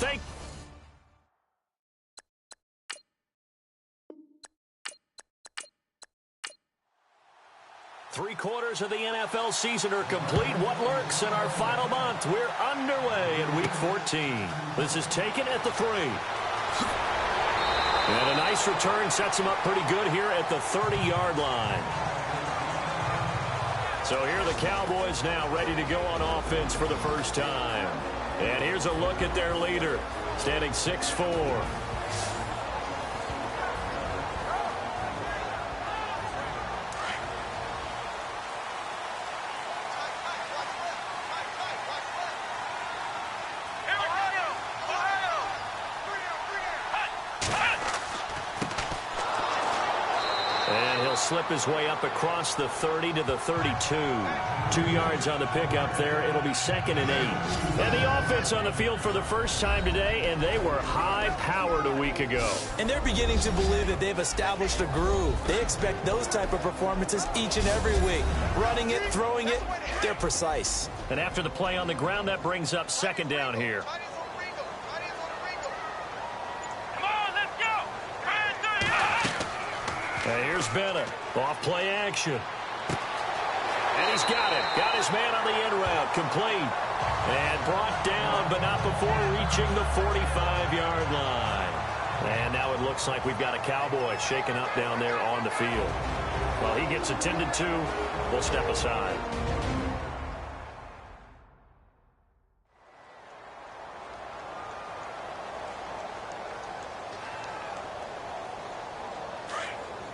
Thank 3/4 of the NFL season are complete. What lurks in our final month? We're underway in Week 14. This is taken at the 3. And a nice return sets him up pretty good here at the 30-yard line. So here are the Cowboys now ready to go on offense for the first time. And here's a look at their leader, standing 6'4". Slip his way up across the 30 to the 32. 2 yards on the pickup there. It'll be 2nd and 8. And the offense on the field for the first time today, and they were high-powered a week ago. And they're beginning to believe that they've established a groove. They expect those type of performances each and every week. Running it, throwing it, they're precise. And after the play on the ground, that brings up 2nd down here. And here's Bennett. Off play action. And he's got it. Got his man on the end route. Complete. And brought down, but not before reaching the 45-yard line. And now it looks like we've got a Cowboy shaken up down there on the field. While he gets attended to, we'll step aside.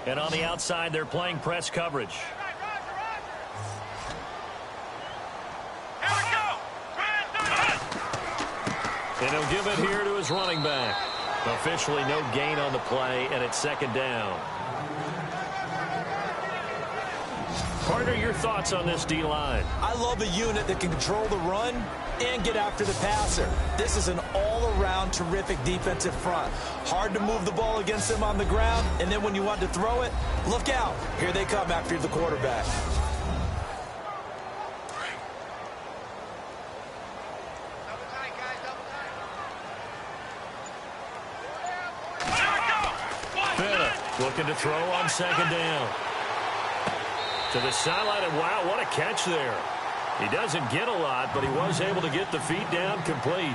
And on the outside, they're playing press coverage. And he'll give it here to his running back. Officially no gain on the play, and it's 2nd down. Partner, your thoughts on this D-line? I love a unit that can control the run and get after the passer. This is an all-around terrific defensive front. Hard to move the ball against them on the ground, and then when you want to throw it, look out. Here they come after the quarterback. Bennett looking to throw on 2nd down. To the sideline, and wow, what a catch there. He doesn't get a lot, but he was able to get the feet down complete.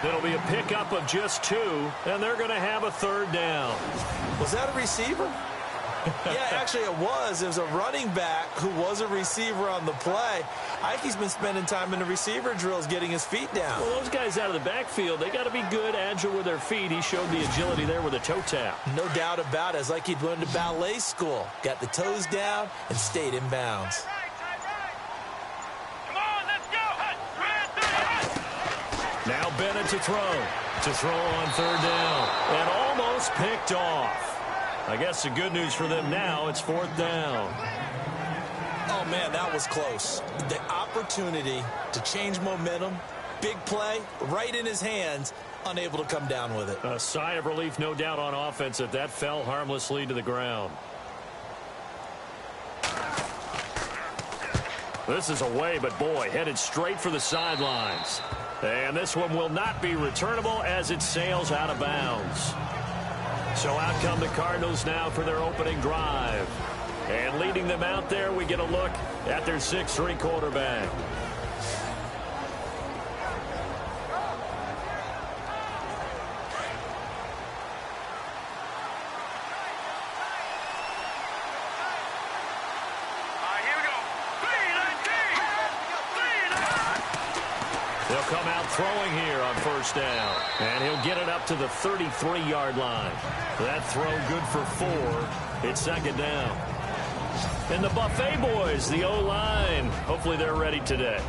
It'll be a pickup of just 2, and they're going to have a 3rd down. Was that a receiver? Yeah, actually it was. It was a running back who was a receiver on the play. I think he's been spending time in the receiver drills getting his feet down. Well, those guys out of the backfield, they got to be good, agile with their feet. He showed the agility there with a toe tap. No doubt about it. It's like he'd went to ballet school. Got the toes down and stayed in bounds. Now Bennett to throw on 3rd down, and almost picked off. I guess the good news for them now, it's 4th down. Oh, man, that was close. The opportunity to change momentum, big play, right in his hands, unable to come down with it. A sigh of relief, no doubt, on offense that fell harmlessly to the ground. This is away, but boy, headed straight for the sidelines. And this one will not be returnable as it sails out of bounds. So out come the Cardinals now for their opening drive. And leading them out there, we get a look at their 6'3" quarterback. They'll come out throwing here on 1st down. And he'll get it up to the 33-yard line. That throw good for 4. It's 2nd down. And the Buffet boys, the O-line, hopefully they're ready today.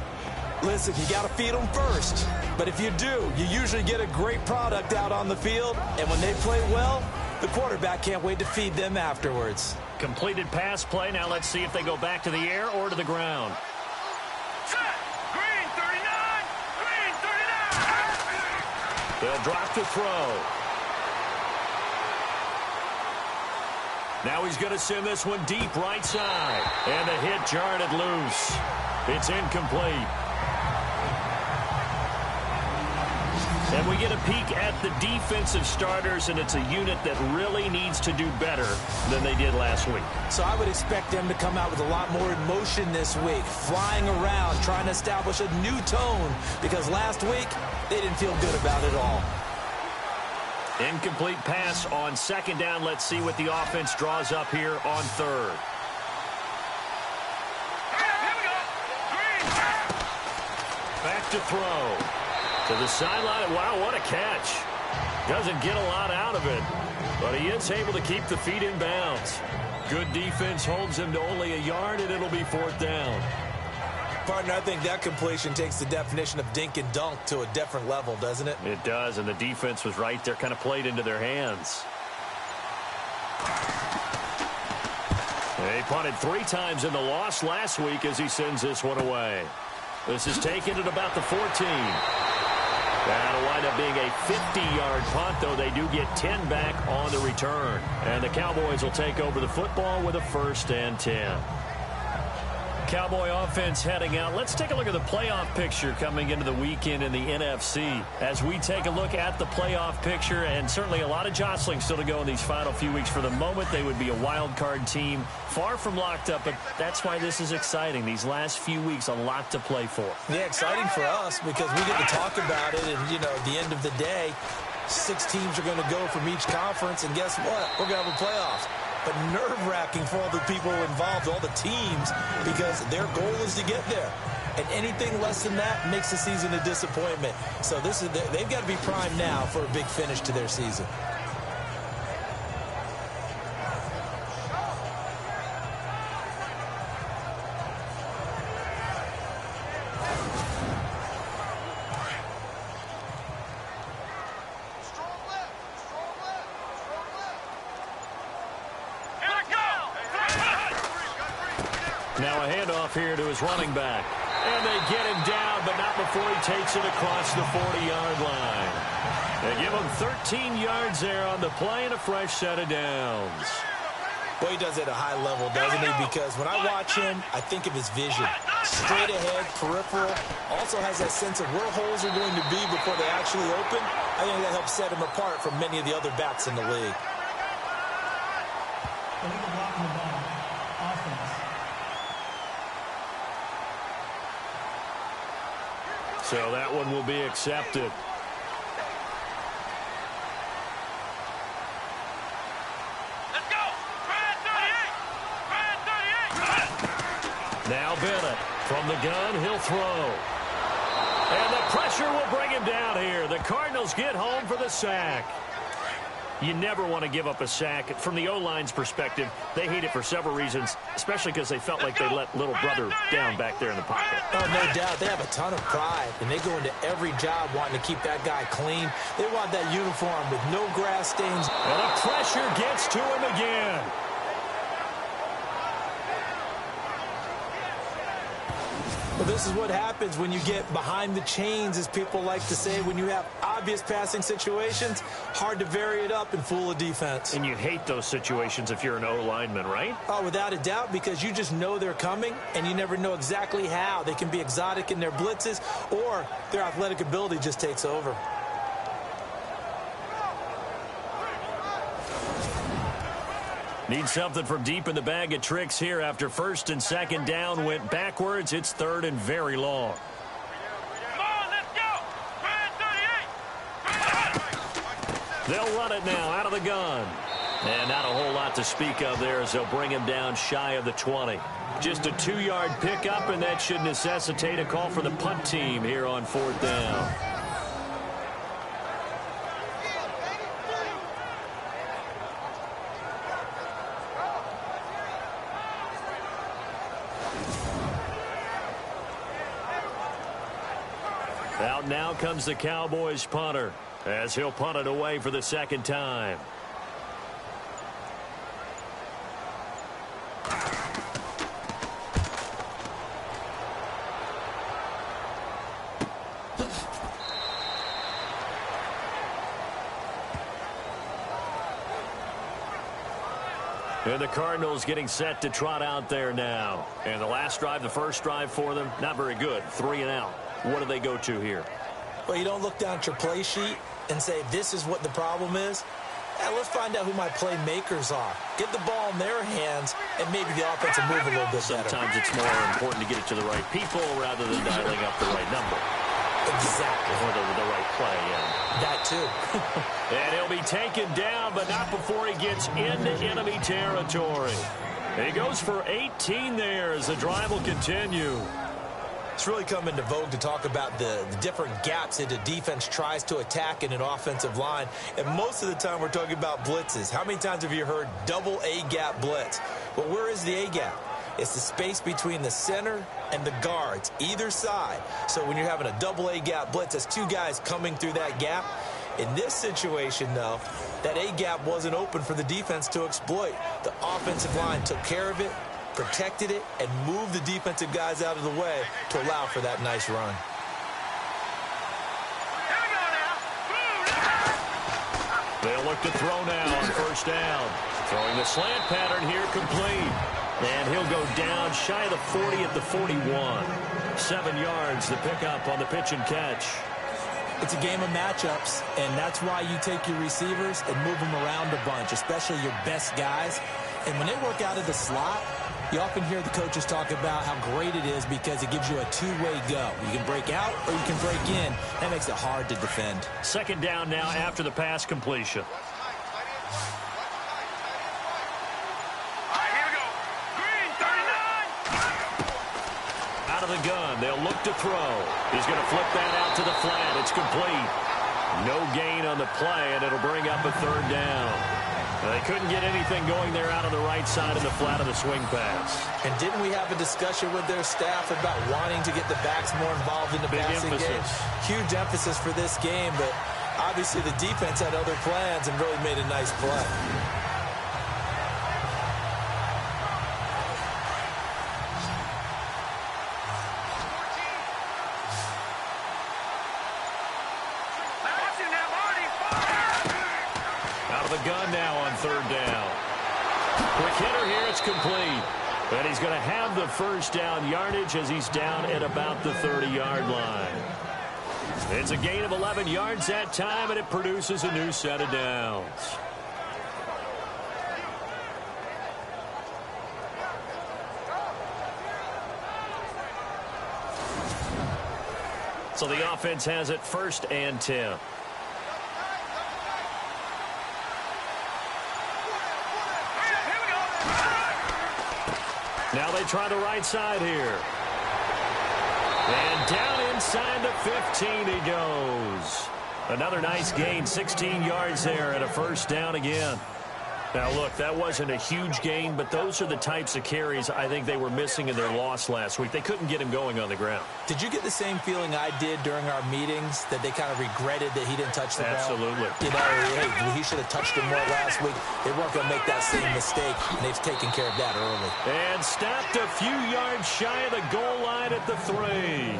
Listen, you got to feed them first. But if you do, you usually get a great product out on the field. And when they play well, the quarterback can't wait to feed them afterwards. Completed pass play. Now let's see if they go back to the air or to the ground. They'll drop to throw. Now he's going to send this one deep right side. And the hit jarred it loose. It's incomplete. And we get a peek at the defensive starters, and it's a unit that really needs to do better than they did last week. So I would expect them to come out with a lot more emotion this week, flying around, trying to establish a new tone, because last week they didn't feel good about it all. Incomplete pass on second down. Let's see what the offense draws up here on third. Back to throw. To the sideline. Wow, what a catch. Doesn't get a lot out of it, but he is able to keep the feet in bounds. Good defense holds him to only a yard, and it'll be fourth down. Partner, I think that completion takes the definition of dink and dunk to a different level, doesn't it? It does, and the defense was right there, kind of played into their hands. They punted 3 times in the loss last week as he sends this one away. This is taken at about the 14. That'll wind up being a 50-yard punt, though they do get 10 back on the return. And the Cowboys will take over the football with a 1st and 10. Cowboy offense heading out. Let's take a look at the playoff picture coming into the weekend in the NFC. As we take a look at the playoff picture, and certainly a lot of jostling still to go in these final few weeks. For the moment, they would be a wild card team, far from locked up, but that's why this is exciting. These last few weeks, a lot to play for. Yeah, exciting for us because we get to talk about it, and, you know, at the end of the day, 6 teams are going to go from each conference, and guess what? We're going to have a playoffs. But nerve-wracking for all the people involved, all the teams, because their goal is to get there. And anything less than that makes the season a disappointment. So they've got to be primed now for a big finish to their season. Now a handoff here to his running back. And they get him down, but not before he takes it across the 40-yard line. They give him 13 yards there on the play and a fresh set of downs. Well, he does it at a high level, doesn't he? Because when I watch him, I think of his vision. Straight ahead, peripheral. Also has that sense of where holes are going to be before they actually open. I think that helps set him apart from many of the other backs in the league. So that one will be accepted. Let's go. Brad 38. Now Bennett from the gun. He'll throw. And the pressure will bring him down here. The Cardinals get home for the sack. You never want to give up a sack. From the O-line's perspective, they hate it for several reasons, especially because they felt like they let little brother down back there in the pocket. Oh, no doubt. They have a ton of pride, and they go into every job wanting to keep that guy clean. They want that uniform with no grass stains. And the pressure gets to him again. Well, this is what happens when you get behind the chains, as people like to say. When you have obvious passing situations, hard to vary it up and fool a defense. And you hate those situations if you're an O-lineman, right? Oh, without a doubt, because you just know they're coming, and you never know exactly how. They can be exotic in their blitzes, or their athletic ability just takes over. Need something from deep in the bag of tricks here after 1st and 2nd down went backwards. It's 3rd and very long. Come on, let's go. Brad 38. They'll run it now out of the gun. And not a whole lot to speak of there as they'll bring him down shy of the 20. Just a 2-yard pickup, and that should necessitate a call for the punt team here on 4th down. Out now comes the Cowboys punter as he'll punt it away for the 2nd time. And the Cardinals getting set to trot out there now. And the last drive, the first drive for them, not very good. 3 and out. What do they go to here? Well, you don't look down at your play sheet and say, this is what the problem is. Yeah, let's find out who my playmakers are. Get the ball in their hands, and maybe the offense will move a little bit better. Sometimes it's more important to get it to the right people rather than dialing up the right number. Exactly. Or the right play, yeah. That too. And he'll be taken down, but not before he gets into enemy territory. He goes for 18 there as the drive will continue. It's really come into vogue to talk about the different gaps that the defense tries to attack in an offensive line. And most of the time we're talking about blitzes. How many times have you heard double A-gap blitz? Well, where is the A-gap? It's the space between the center and the guards, either side. So when you're having a double A-gap blitz, that's two guys coming through that gap. In this situation, though, that A-gap wasn't open for the defense to exploit. The offensive line took care of it, protected it, and moved the defensive guys out of the way to allow for that nice run. They'll look to throw now on first down. Throwing the slant pattern here, complete. And he'll go down shy of the 40 at the 41. 7 yards to pick up on the pitch and catch. It's a game of matchups, and that's why you take your receivers and move them around a bunch, especially your best guys. And when they work out of the slot, you often hear the coaches talk about how great it is because it gives you a two-way go. You can break out or you can break in. That makes it hard to defend. Second down now after the pass completion. All right, here we go. Green, 39. Out of the gun, they'll look to throw. He's going to flip that out to the flat. It's complete. No gain on the play, and it'll bring up a third down. They couldn't get anything going there out on the right side of the flat of the swing pass. And didn't we have a discussion with their staff about wanting to get the backs more involved in the passing game? Huge emphasis for this game, but obviously the defense had other plans and really made a nice play. Gun now on third down. Quick hitter here, it's complete. And he's going to have the first down yardage as he's down at about the 30-yard line. It's a gain of 11 yards that time, and it produces a new set of downs. So the offense has it 1st and 10. Now they try the right side here. And down inside the 15 he goes. Another nice gain, 16 yards there and a first down again. Now, look, that wasn't a huge gain, but those are the types of carries I think they were missing in their loss last week. They couldn't get him going on the ground. Did you get the same feeling I did during our meetings, that they kind of regretted that he didn't touch the ball? Absolutely. You know, hey, he should have touched him more last week. They weren't going to make that same mistake, and they've taken care of that early. And stopped a few yards shy of the goal line at the 3.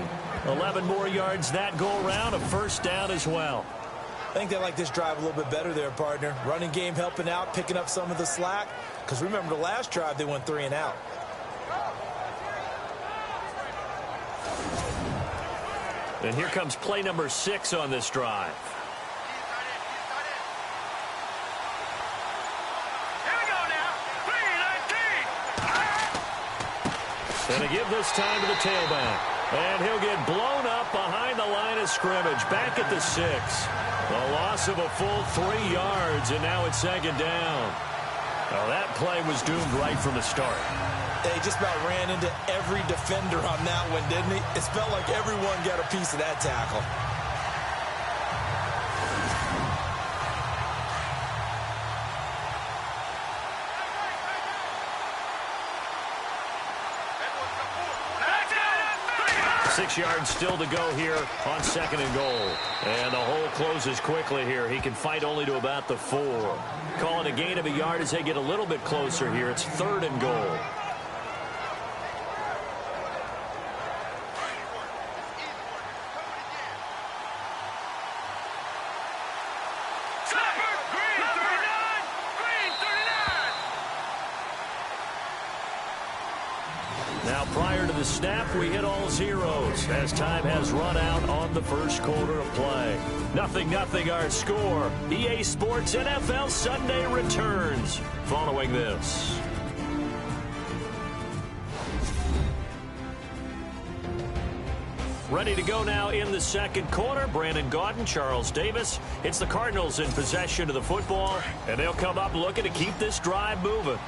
11 more yards that go around, a first down as well. I think they like this drive a little bit better there, partner. Running game helping out, picking up some of the slack. Because remember, the last drive, they went 3 and out. And here comes play number 6 on this drive. Here we go now. 3-19. And a give this time to the tailback. And he'll get blown up behind the line of scrimmage. Back at the 6. A loss of a full 3 yards, and now it's second down. Well, that play was doomed right from the start. They just about ran into every defender on that one, didn't he? It felt like everyone got a piece of that tackle. That's it. 6 yards still to go here on 2nd and goal. And the hole closes quickly here. He can fight only to about the 4. Calling a gain of a yard as they get a little bit closer here. It's 3rd and goal. Now, prior to the snap, we hit all zeros as time has run out on the first quarter of play. 0-0 our score. EA Sports NFL Sunday returns following this. Ready to go now in the second quarter. Brandon Gaudin, Charles Davis. It's the Cardinals in possession of the football, and they'll come up looking to keep this drive moving.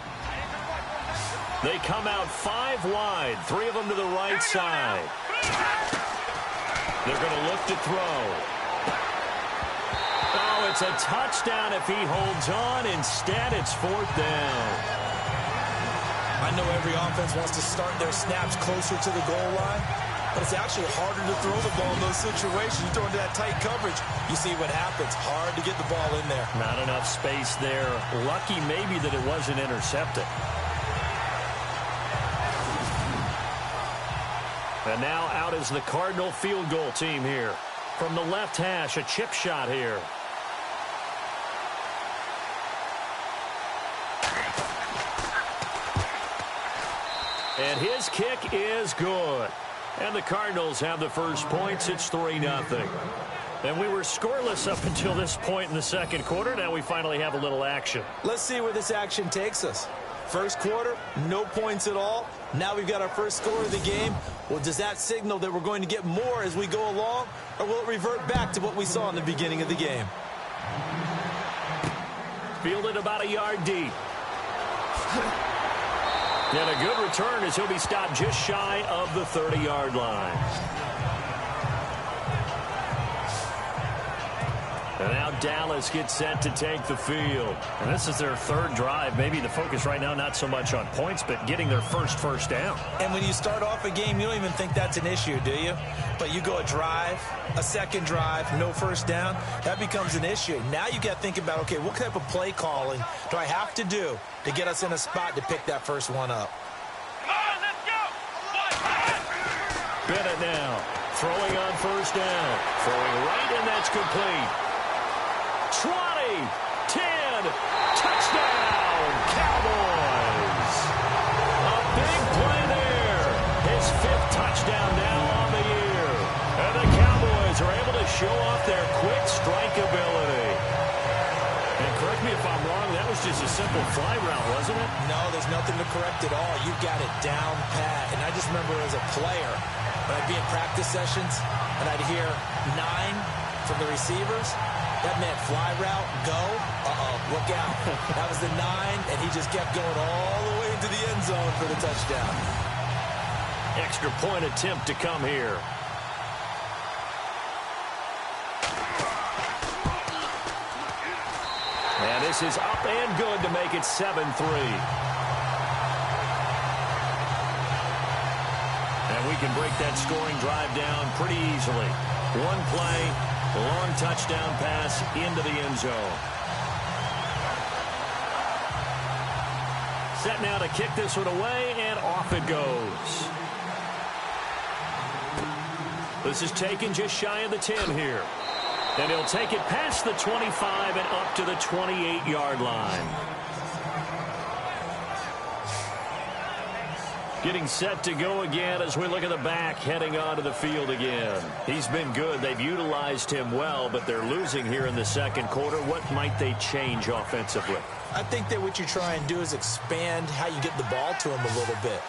They come out 5 wide, 3 of them to the right side. They're going to look to throw. Oh, it's a touchdown if he holds on. Instead, it's 4th down. I know every offense wants to start their snaps closer to the goal line, but it's actually harder to throw the ball in those situations. You throw into that tight coverage, you see what happens. Hard to get the ball in there. Not enough space there. Lucky maybe that it wasn't intercepted. And now out is the Cardinal field goal team here. From the left hash, a chip shot here. And his kick is good. And the Cardinals have the first points. It's 3-0. And we were scoreless up until this point in the second quarter. Now we finally have a little action. Let's see where this action takes us. First quarter, no points at all. Now we've got our first score of the game. Well, does that signal that we're going to get more as we go along? Or will it revert back to what we saw in the beginning of the game? Fielded about a yard deep. And a good return as he'll be stopped just shy of the 30-yard line. And now Dallas gets set to take the field. And this is their third drive. Maybe the focus right now not so much on points, but getting their first down. And when you start off a game, you don't even think that's an issue, do you? But you go a drive, a second drive, no first down, that becomes an issue. Now you got to think about, okay, what type of play calling do I have to do to get us in a spot to pick that first one up? Come on, let's go! Bennett now throwing on first down. Throwing right, and that's complete. 20, 10, touchdown, Cowboys. A big play there. His 5th touchdown now on the year. And the Cowboys are able to show off their quick strike ability. And correct me if I'm wrong, that was just a simple fly route, wasn't it? No, there's nothing to correct at all. You got it down pat. And I just remember as a player, when I'd be in practice sessions, and I'd hear 9 from the receivers, that meant fly route, go, look out. That was the 9, and he just kept going all the way into the end zone for the touchdown. Extra point attempt to come here. And this is up and good to make it 7-3. And we can break that scoring drive down pretty easily. One play, long touchdown pass into the end zone. Set now to kick this one away, and off it goes. This is taken just shy of the 10 here. And he'll take it past the 25 and up to the 28-yard line. Getting set to go again as we look at the back heading onto the field again. He's been good. They've utilized him well, but they're losing here in the second quarter. What might they change offensively? I think that what you try and do is expand how you get the ball to him a little bit.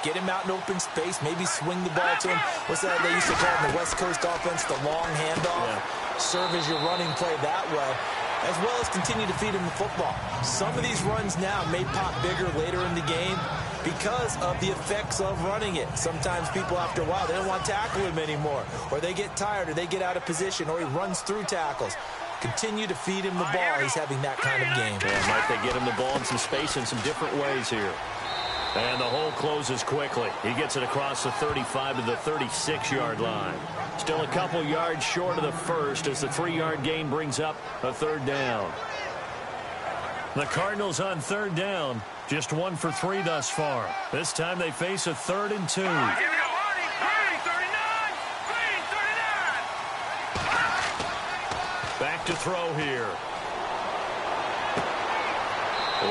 Get him out in open space, maybe swing the ball to him. What's that they used to call in the West Coast offense, the long handoff? Yeah. Serve as your running play that way, as well as continue to feed him the football. Some of these runs now may pop bigger later in the game because of the effects of running it. Sometimes people, after a while, they don't want to tackle him anymore, or they get tired, or they get out of position, or he runs through tackles. Continue to feed him the ball. He's having that kind of game. Yeah, might they get him the ball in some space in some different ways here. And the hole closes quickly. He gets it across the 35 to the 36-yard line. Still a couple yards short of the first as the 3-yard gain brings up a 3rd down. The Cardinals on 3rd down. Just 1 for 3 thus far. This time they face a 3rd and 2. Here we go. Green, 39. Back to throw here.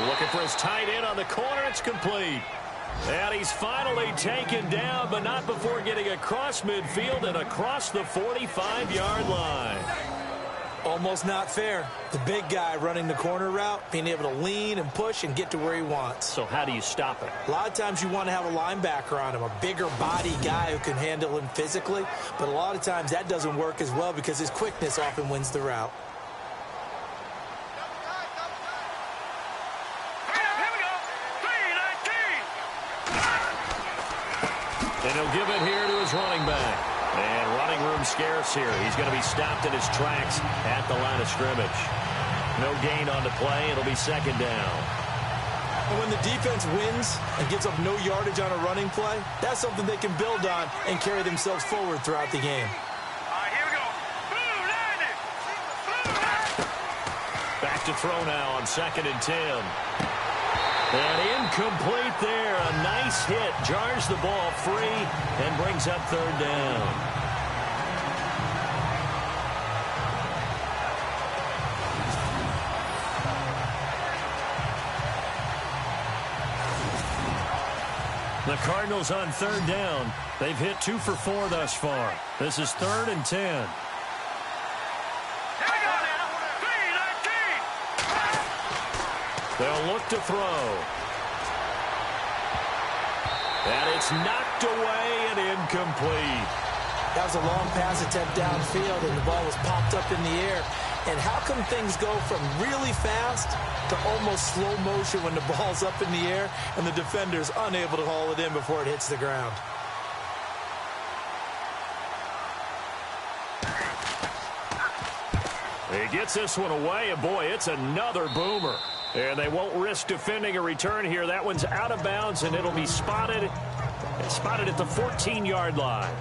Looking for his tight end on the corner. It's complete. And he's finally taken down, but not before getting across midfield and across the 45-yard line. Almost not fair. The big guy running the corner route, being able to lean and push and get to where he wants. So how do you stop it? A lot of times you want to have a linebacker on him, a bigger body guy who can handle him physically. But a lot of times that doesn't work as well because his quickness often wins the route. And he'll give it here to his running back. And running room scarce here. He's going to be stopped in his tracks at the line of scrimmage. No gain on the play. It'll be second down. And when the defense wins and gives up no yardage on a running play, that's something they can build on and carry themselves forward throughout the game. Here we go. Back to throw now on 2nd and 10. And incomplete there. A nice hit. Jars the ball free and brings up 3rd down. The Cardinals on 3rd down. They've hit 2 for 4 thus far. This is 3rd and 10. They'll look to throw. And it's knocked away and incomplete. That was a long pass attempt downfield, and the ball was popped up in the air. And how come things go from really fast to almost slow motion when the ball's up in the air and the defender's unable to haul it in before it hits the ground? He gets this one away, and boy, it's another boomer. And they won't risk defending a return here. That one's out of bounds, and it'll be spotted at the 14-yard line.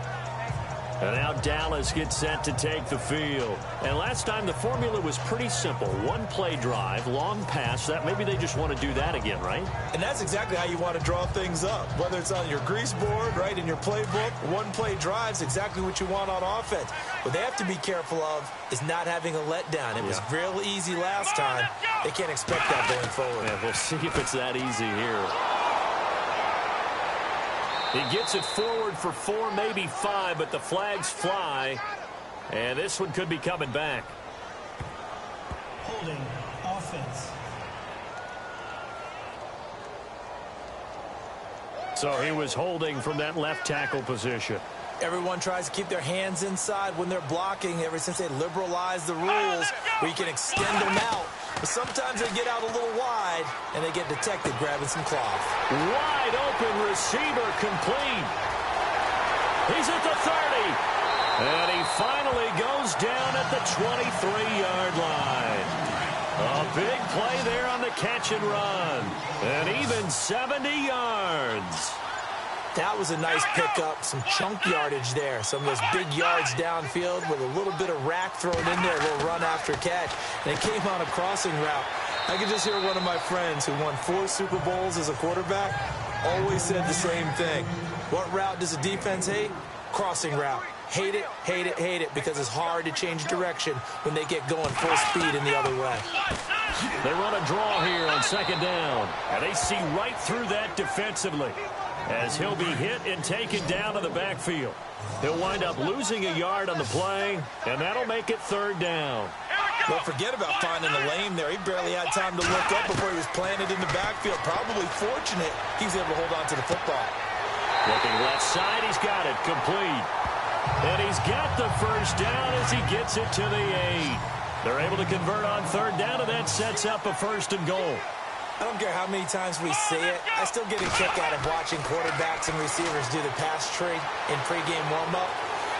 And now Dallas gets set to take the field. And last time the formula was pretty simple. One-play drive, long pass. That maybe they just want to do that again, right? And that's exactly how you want to draw things up. Whether it's on your grease board, right, in your playbook, one-play drive's exactly what you want on offense. What they have to be careful of is not having a letdown. It was real easy last time. They can't expect that going forward. Yeah, we'll see if it's that easy here. He gets it forward for 4, maybe 5, but the flags fly. And this one could be coming back. Holding offense. So he was holding from that left tackle position. Everyone tries to keep their hands inside when they're blocking ever since they liberalized the rules where you can extend them out. But sometimes they get out a little wide and they get detected grabbing some cloth. Wide open receiver complete. He's at the 30. And he finally goes down at the 23-yard line. A big play there on the catch and run. And even 70 yards. That was a nice pickup, some chunk yardage there. Some of those big yards downfield with a little bit of rack thrown in there, a little run after catch. And it came on a crossing route. I could just hear one of my friends who won 4 Super Bowls as a quarterback always said the same thing. What route does a defense hate? Crossing route. Hate it, hate it, hate it, because it's hard to change direction when they get going full speed in the other way. They run a draw here on 2nd down. And they see right through that defensively, as he'll be hit and taken down to the backfield. He'll wind up losing a yard on the play, and that'll make it 3rd down. Don't forget about finding the lane there. He barely had time to look up before he was planted in the backfield. Probably fortunate he was able to hold on to the football. Looking left side, he's got it complete. And he's got the 1st down as he gets it to the 8. They're able to convert on 3rd down, and that sets up a 1st and goal. I don't care how many times we see it. I still get a kick out of watching quarterbacks and receivers do the pass tree in pregame warm-up.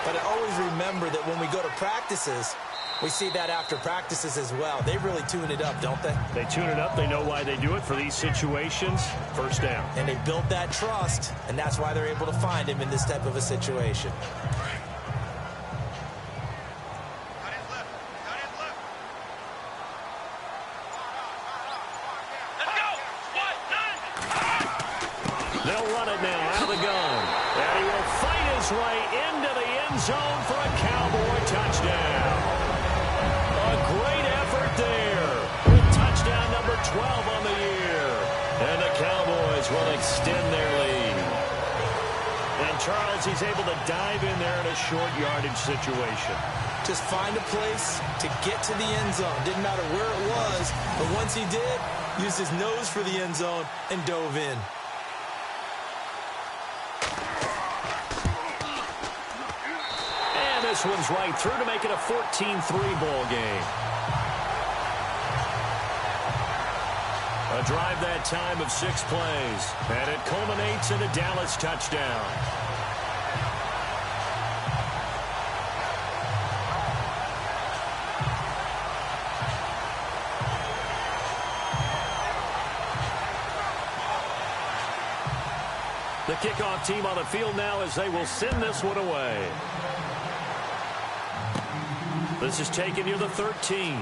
But I always remember that when we go to practices, we see that after practices as well. They really tune it up, don't they? They tune it up. They know why they do it for these situations. 1st down. And they build that trust, and that's why they're able to find him in this type of a situation. They'll run it now out of the gun. And he will fight his way into the end zone for a Cowboy touchdown. A great effort there with touchdown number 12 on the year. And the Cowboys will extend their lead. Charles, he's able to dive in there in a short yardage situation. Just find a place to get to the end zone. Didn't matter where it was, but once he did, used his nose for the end zone and dove in. And this one's right through to make it a 14-3 ball game. A drive that time of 6 plays, and it culminates in a Dallas touchdown. The kickoff team on the field now as they will send this one away. This is taken near the 13.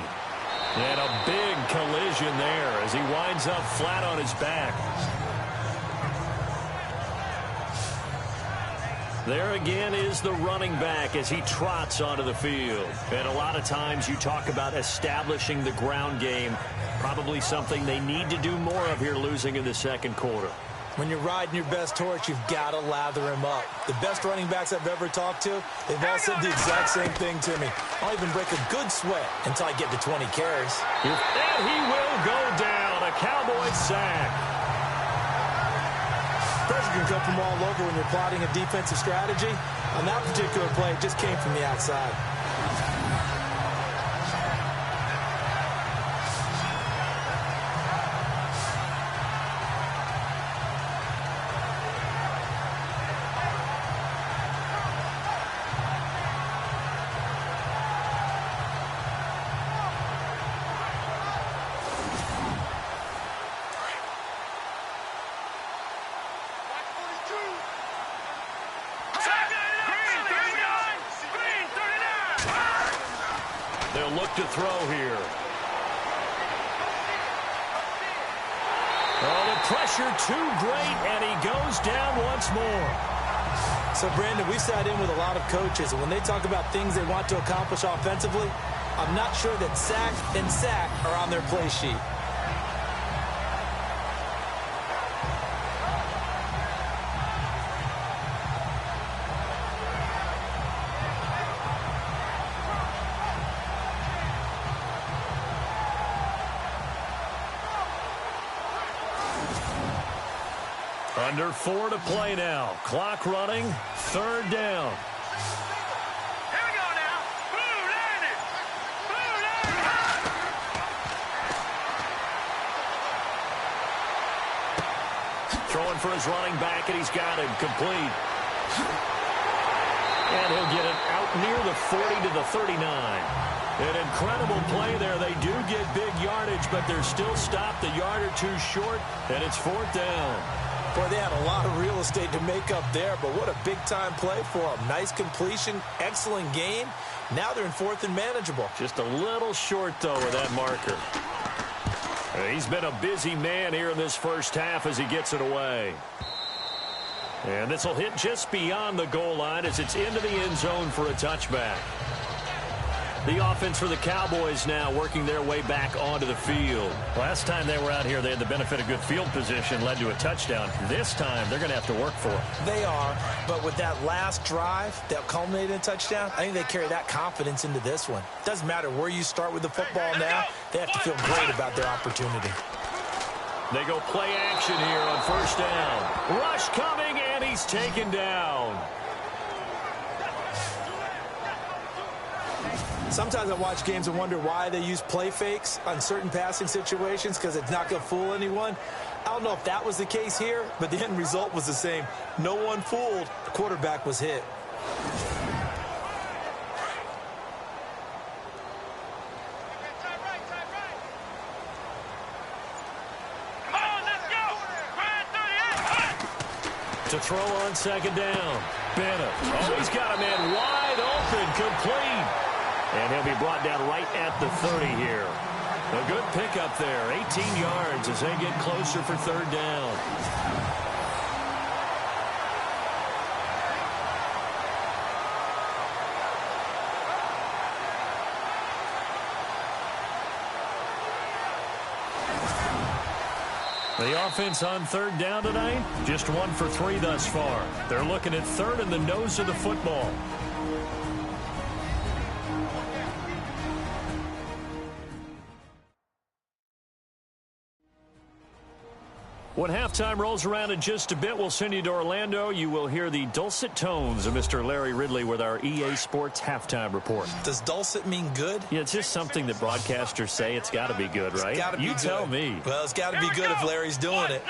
And a big collision there as he winds up flat on his back. There again is the running back as he trots onto the field. And a lot of times you talk about establishing the ground game. Probably something they need to do more of here losing in the second quarter. When you're riding your best horse, you've got to lather him up. The best running backs I've ever talked to, they've all said the exact same thing to me. I'll even break a good sweat until I get to 20 carries. And he will go down. A Cowboys sack. Pressure can come from all over when you're plotting a defensive strategy. On that particular play, it just came from the outside. They'll look to throw here. Oh, the pressure too great, and he goes down once more. So, Brandon, we sat in with a lot of coaches, and when they talk about things they want to accomplish offensively, I'm not sure that sack and sack are on their play sheet. Under 4 to play now. Clock running. 3rd down. Here we go now. Blue landed. Blue landed. Throwing for his running back, and he's got him complete. And he'll get it out near the 40 to the 39. An incredible play there. They do get big yardage, but they're still stopped a yard or two short, and it's 4th down. Boy, they had a lot of real estate to make up there, but what a big-time play for them. Nice completion, excellent gain. Now they're in 4th and manageable. Just a little short, though, with that marker. He's been a busy man here in this first half as he gets it away. And this will hit just beyond the goal line as it's into the end zone for a touchback. The offense for the Cowboys now working their way back onto the field. Last time they were out here, they had the benefit of good field position, led to a touchdown. This time, they're going to have to work for it. They are, but with that last drive that culminated in a touchdown, I think they carry that confidence into this one. Doesn't matter where you start with the football now, they have to feel great about their opportunity. They go play action here on 1st down. Rush coming, and he's taken down. Sometimes I watch games and wonder why they use play fakes on certain passing situations because it's not going to fool anyone. I don't know if that was the case here, but the end result was the same. No one fooled. The quarterback was hit. Come on, let's go. To throw on 2nd down. Bennett. Oh, he's got a man wide open, complete. And he'll be brought down right at the 30 here. A good pickup there. 18 yards as they get closer for 3rd down. The offense on third down tonight, just 1 for 3 thus far. They're looking at third in the nose of the football. When halftime rolls around in just a bit, we'll send you to Orlando. You will hear the dulcet tones of Mr. Larry Ridley with our EA Sports halftime report. Does dulcet mean good? Yeah, it's just something that broadcasters say. It's got to be good, right? It's gotta be you good. Tell me. Well, it's got to be good if Larry's doing it.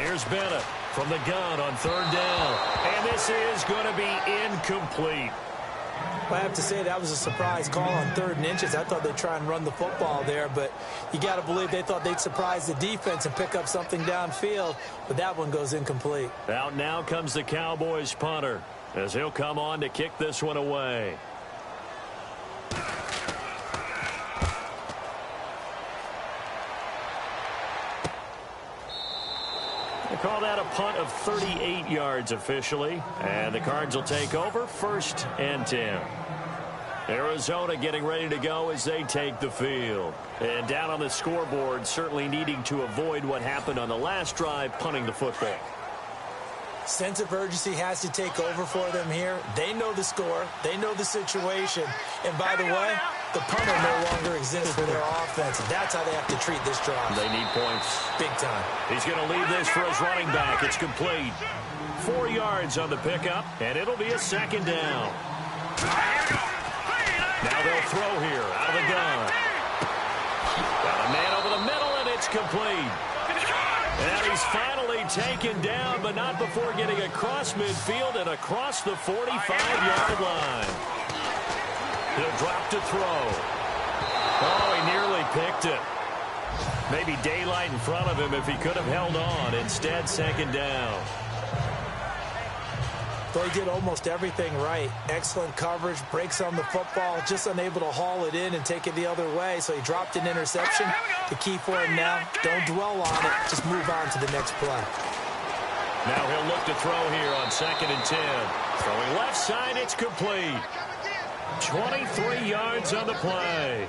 Here's Bennett from the gun on third down. And this is going to be incomplete. I have to say that was a surprise call on 3rd and inches. I thought they'd try and run the football there, but you got to believe they thought they'd surprise the defense and pick up something downfield, but that one goes incomplete. Out now comes the Cowboys punter as he'll come on to kick this one away. They call that a punt of 38 yards officially. And the Cards will take over 1st and 10. Arizona getting ready to go as they take the field. And down on the scoreboard, certainly needing to avoid what happened on the last drive, punting the football. Sense of urgency has to take over for them here. They know the score. They know the situation. And by the way, the punter no longer exists for their offense. That's how they have to treat this drive. They need points. Big time. He's going to leave this for his running back. It's complete. 4 yards on the pickup, and it'll be a 2nd down. Now they'll throw here out of the gun. Got a man over the middle, and it's complete. And he's finally taken down, but not before getting across midfield and across the 45-yard line. He'll drop to throw. Oh, he nearly picked it. Maybe daylight in front of him if he could have held on. Instead, 2nd down. They did almost everything right. Excellent coverage, breaks on the football, just unable to haul it in and take it the other way. So he dropped an interception. The key for him now, don't dwell on it. Just move on to the next play. Now he'll look to throw here on 2nd and 10. Throwing left side, it's complete. 23 yards on the play.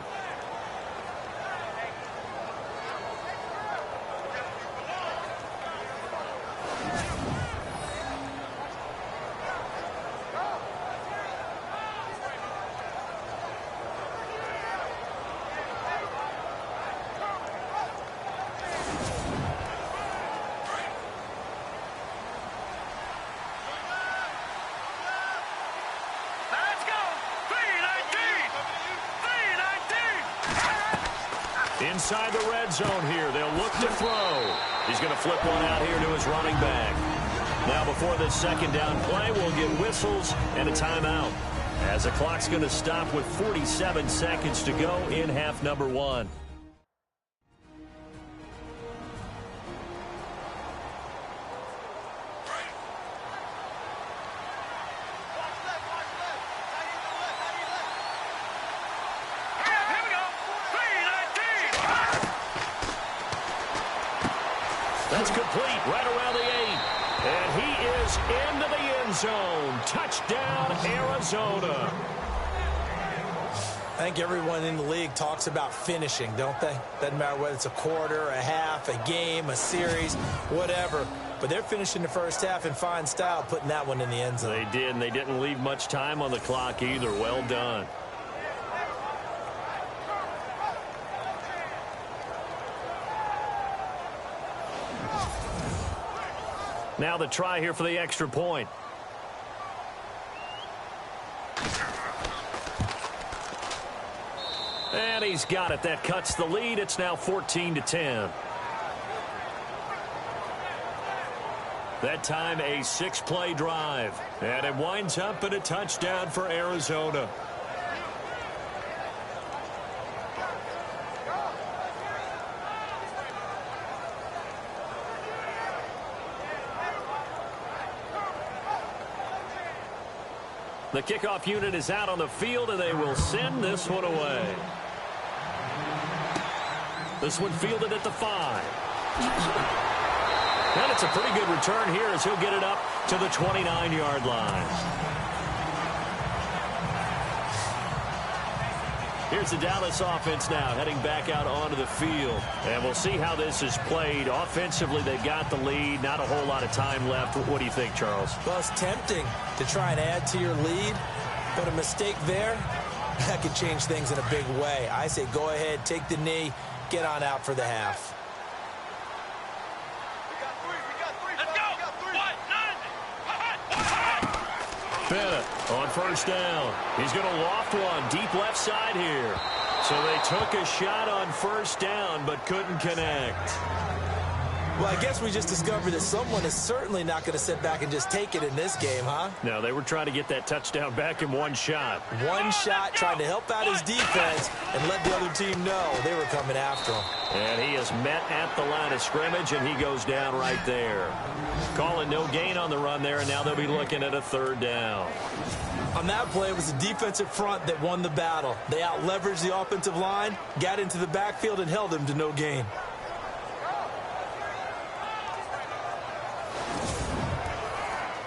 Inside the red zone here. They'll look to throw. He's going to flip one out here to his running back. Now before this 2nd down play, we'll get whistles and a timeout, as the clock's going to stop with 47 seconds to go in half number 1. That's complete right around the 8. And he is into the end zone. Touchdown, Arizona. I think everyone in the league talks about finishing, don't they? Doesn't matter whether it's a quarter, a half, a game, a series, whatever. But they're finishing the first half in fine style, putting that one in the end zone. They did, and they didn't leave much time on the clock either. Well done. Now the try here for the extra point. And he's got it. That cuts the lead. It's now 14-10. That time a 6-play drive. And it winds up in a touchdown for Arizona. The kickoff unit is out on the field, and they will send this one away. This one fielded at the 5. And it's a pretty good return here as he'll get it up to the 29-yard line. Here's the Dallas offense now heading back out onto the field. And we'll see how this is played. Offensively, they've got the lead. Not a whole lot of time left. What do you think, Charles? Well, it's tempting to try and add to your lead, but a mistake there, that could change things in a big way. I say go ahead, take the knee, get on out for the half. Bennett on first down. He's going to loft one deep left side here. So they took a shot on first down but couldn't connect. Well, I guess we just discovered that someone is certainly not going to sit back and just take it in this game, huh? No, they were trying to get that touchdown back in one shot. One shot, trying to help out his defense and let the other team know they were coming after him. And he is met at the line of scrimmage, and he goes down right there. Calling no gain on the run there, and now they'll be looking at a third down. On that play, it was the defensive front that won the battle. They out-leveraged the offensive line, got into the backfield, and held him to no gain.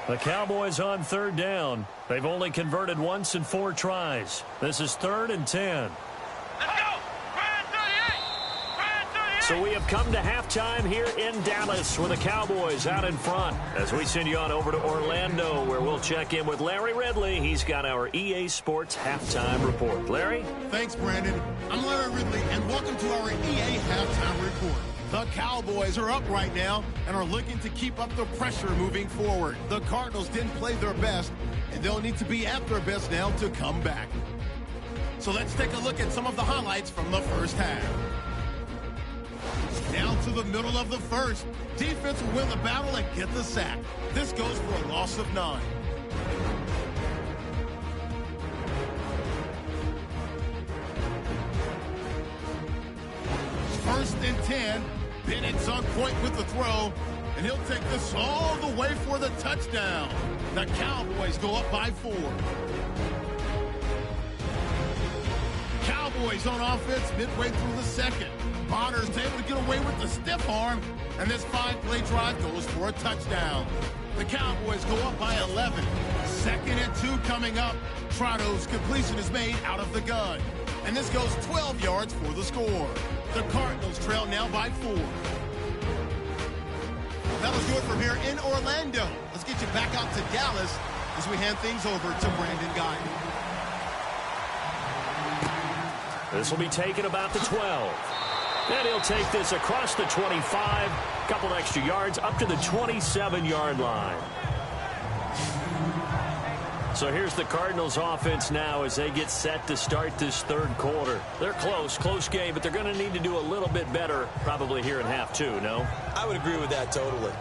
The Cowboys on third down. They've only converted once in 4 tries. This is 3rd and 10. Let's go! Ryan 38! Ryan 38! So we have come to halftime here in Dallas with the Cowboys out in front. As we send you on over to Orlando, where we'll check in with Larry Ridley. He's got our EA Sports halftime report. Larry? Thanks, Brandon. I'm Larry Ridley, and welcome to our EA halftime report. The Cowboys are up right now and are looking to keep up the pressure moving forward. The Cardinals didn't play their best, and they'll need to be at their best now to come back. So let's take a look at some of the highlights from the first half. Down to the middle of the first. Defense will win the battle and get the sack. This goes for a loss of 9. First and 10. Bennett's on point with the throw, and he'll take this all the way for the touchdown. The Cowboys go up by 4. Cowboys on offense midway through the second. Bonner's able to get away with the stiff arm, and this 5-play drive goes for a touchdown. The Cowboys go up by 11. 2nd and 2 coming up. Trotto's completion is made out of the gun, and this goes 12 yards for the score. The Cardinals trail now by 4. That was good from here in Orlando. Let's get you back out to Dallas as we hand things over to Brandon Guy. This will be taken about the 12. And he'll take this across the 25, a couple extra yards, up to the 27-yard line. So here's the Cardinals offense now as they get set to start this third quarter. They're close game, but they're going to need to do a little bit better probably here in half 2, no? I would agree with that totally.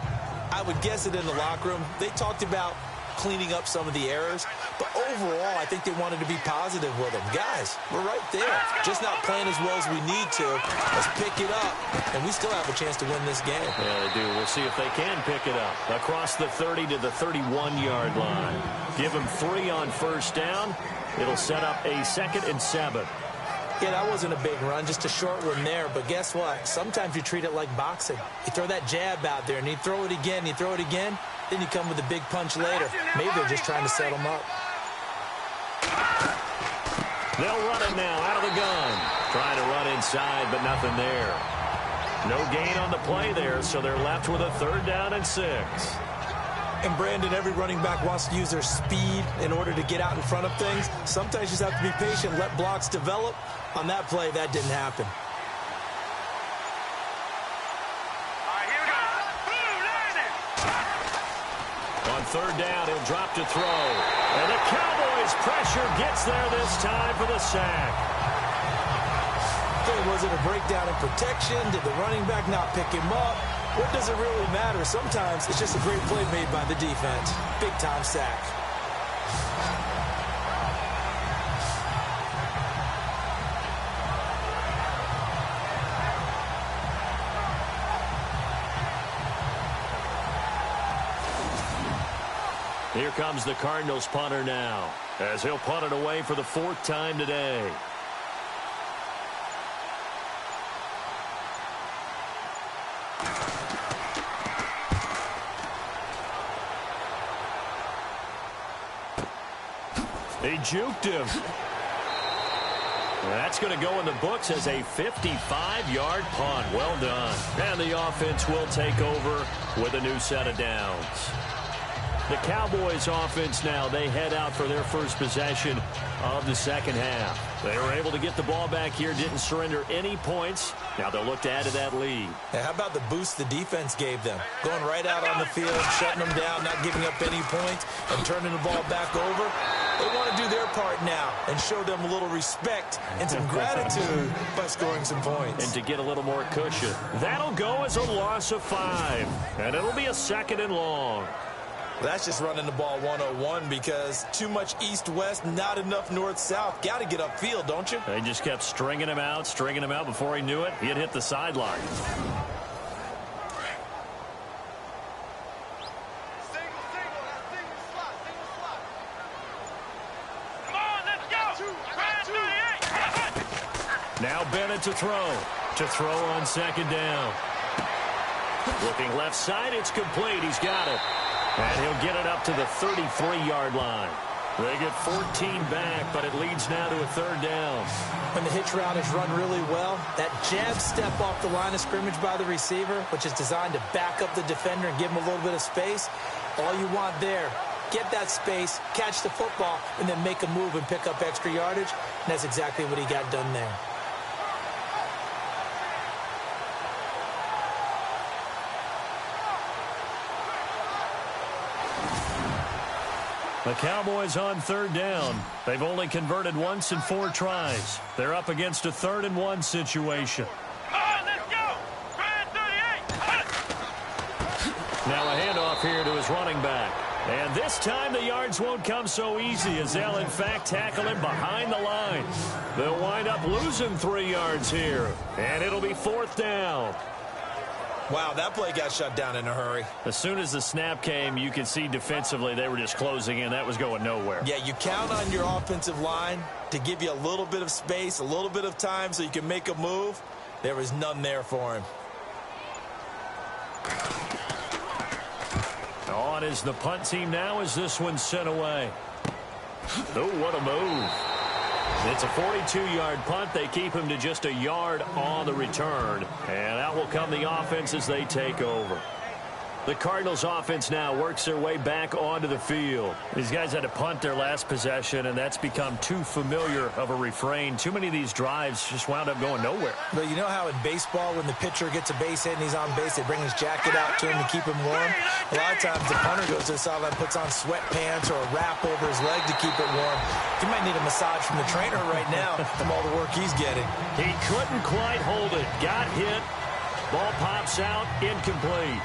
I would guess it in the locker room. They talked about cleaning up some of the errors, but overall, I think they wanted to be positive with them. Guys, we're right there. Just not playing as well as we need to. Let's pick it up, and we still have a chance to win this game. Yeah, they do. We'll see if they can pick it up. Across the 30 to the 31-yard line. Give them 3 on first down. It'll set up a 2nd and 7. Yeah, that wasn't a big run, just a short one there. But guess what? Sometimes you treat it like boxing. You throw that jab out there, and you throw it again, you throw it again. Then you come with a big punch later. Maybe they're just trying to set them up. They'll run it now out of the gun. Trying to run inside, but nothing there. No gain on the play there, so they're left with a 3rd down and 6. And Brandon, every running back wants to use their speed in order to get out in front of things. Sometimes you just have to be patient, let blocks develop. On that play, that didn't happen. On 3rd down, he'll drop to throw. And the Cowboys' pressure gets there this time for the sack. Was it a breakdown in protection? Did the running back not pick him up? What does it really matter? Sometimes it's just a great play made by the defense. Big-time sack. Here comes the Cardinals punter now, as he'll punt it away for the 4th time today. He juked him. That's going to go in the books as a 55-yard punt. Well done. And the offense will take over with a new set of downs. The Cowboys offense now, they head out for their first possession of the second half. They were able to get the ball back here, didn't surrender any points. Now they'll look to add to that lead. Now, how about the boost the defense gave them? Going right out on the field, shutting them down, not giving up any points, and turning the ball back over. They want to do their part now and show them a little respect and some gratitude by scoring some points. And to get a little more cushion. That'll go as a loss of 5. And it'll be a 2nd and long. That's just running the ball 101 because too much east-west, not enough north-south. Got to get upfield, don't you? They just kept stringing him out. Before he knew it, he had hit the sideline. Now Bennett to throw. To throw on 2nd down. Looking left side, it's complete. He's got it. And he'll get it up to the 33-yard line. They get 14 back, but it leads now to a 3rd down. When the hitch route is run really well, that jab step off the line of scrimmage by the receiver, which is designed to back up the defender and give him a little bit of space, all you want there, get that space, catch the football, and then make a move and pick up extra yardage. And that's exactly what he got done there. The Cowboys on 3rd down. They've only converted once in 4 tries. They're up against a 3rd and 1 situation. Let's go! Now a handoff here to his running back. And this time the yards won't come so easy as they'll in fact tackle him behind the line. They'll wind up losing 3 yards here. And it'll be 4th down. Wow, that play got shut down in a hurry. As soon as the snap came, you could see defensively they were just closing in. That was going nowhere. Yeah, you count on your offensive line to give you a little bit of space, a little bit of time so you can make a move. There was none there for him. On is the punt team now as this one's sent away. Oh, what a move. It's a 42-yard punt. They keep him to just a yard on the return. And out will come the offense as they take over. The Cardinals offense now works their way back onto the field. These guys had to punt their last possession, and that's become too familiar of a refrain. Too many of these drives just wound up going nowhere. But you know how in baseball, when the pitcher gets a base hit and he's on base, they bring his jacket out to him to keep him warm? A lot of times the punter goes to the sideline, puts on sweatpants or a wrap over his leg to keep it warm. He might need a massage from the trainer right now from all the work he's getting. He couldn't quite hold it. Got hit. Ball pops out. Incomplete.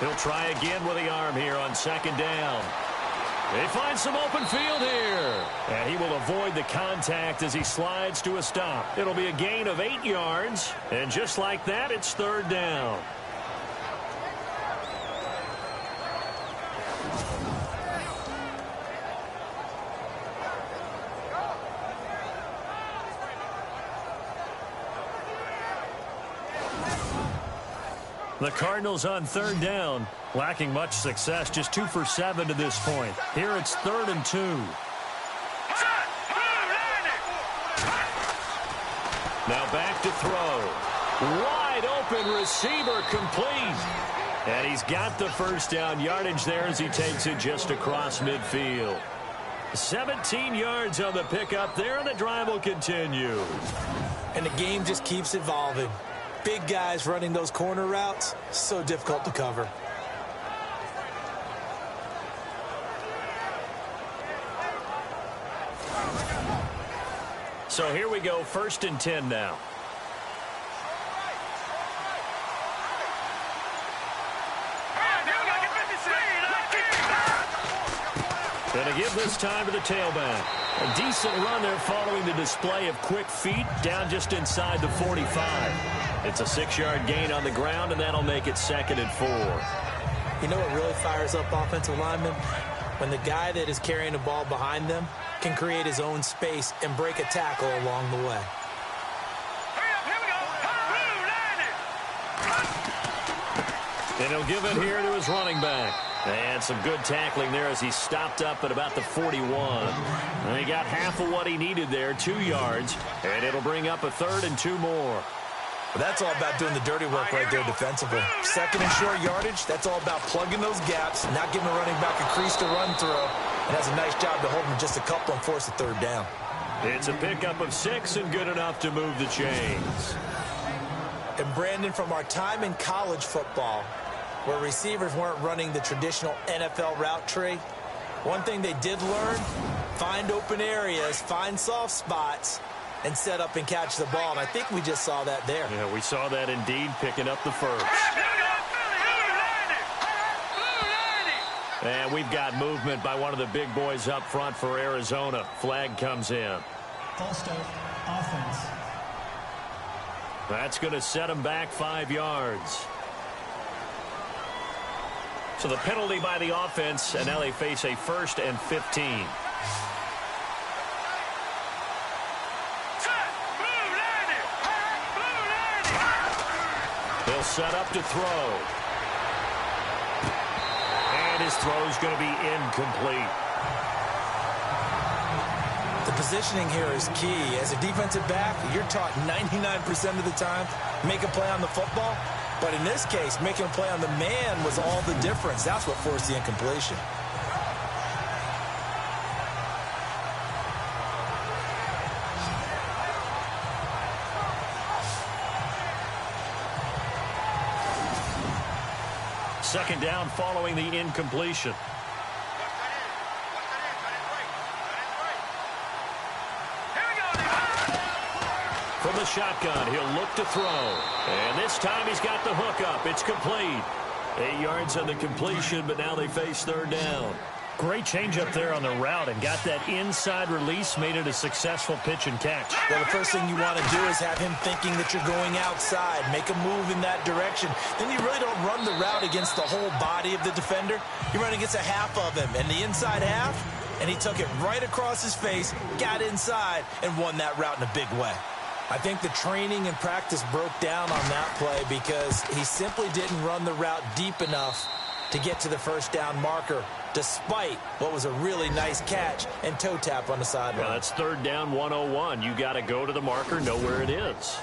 He'll try again with the arm here on 2nd down. They find some open field here. And he will avoid the contact as he slides to a stop. It'll be a gain of 8 yards. And just like that, it's 3rd down. The Cardinals on 3rd down, lacking much success, just 2 for 7 to this point. Here it's 3rd and 2. Now back to throw. Wide open receiver complete. And he's got the first down yardage there as he takes it just across midfield. 17 yards on the pickup there, and the drive will continue. And the game just keeps evolving. Big guys running those corner routes, so difficult to cover. So here we go, 1st and 10 now. Going to give this time to the tailback. A decent run there following the display of quick feet down just inside the 45. It's a 6-yard gain on the ground, and that'll make it 2nd and 4. You know what really fires up offensive linemen? when the guy that is carrying the ball behind them can create his own space and break a tackle along the way. Here we go. And he'll give it here to his running back. And some good tackling there as he stopped up at about the 41. And he got half of what he needed there, 2 yards. And it'll bring up a 3rd and 2 more. Well, that's all about doing the dirty work right there defensively. 2nd and short yardage, that's all about plugging those gaps, not giving the running back a crease to run through. And has a nice job to hold him just a couple and force a 3rd down. It's a pickup of 6 and good enough to move the chains. And Brandon, from our time in college football, where receivers weren't running the traditional NFL route tree, one thing they did learn, find open areas, find soft spots, and set up and catch the ball. And I think we just saw that there. Yeah, we saw that indeed, picking up the first. And we've got movement by one of the big boys up front for Arizona. Flag comes in. False start, offense. That's going to set him back 5 yards. So the penalty by the offense, and now they face a 1st and 15. He'll set up to throw. And his throw's going to be incomplete. The positioning here is key. As a defensive back, you're taught 99% of the time, make a play on the football. But in this case, making a play on the man was all the difference. That's what forced the incompletion. Second down following the incompletion. From the shotgun, he'll look to throw. And this time he's got the hook up. It's complete. 8 yards on the completion, but now they face 3rd down. Great change up there on the route and got that inside release, made it a successful pitch and catch. Well, the first thing you want to do is have him thinking that you're going outside, make a move in that direction. Then you really don't run the route against the whole body of the defender. You run against a half of him, and the inside half, and he took it right across his face, got inside, and won that route in a big way. I think the training and practice broke down on that play because he simply didn't run the route deep enough to get to the 1st down marker, despite what was a really nice catch and toe tap on the sideline. Well, that's 3rd down 101. You got to go to the marker, know where it is.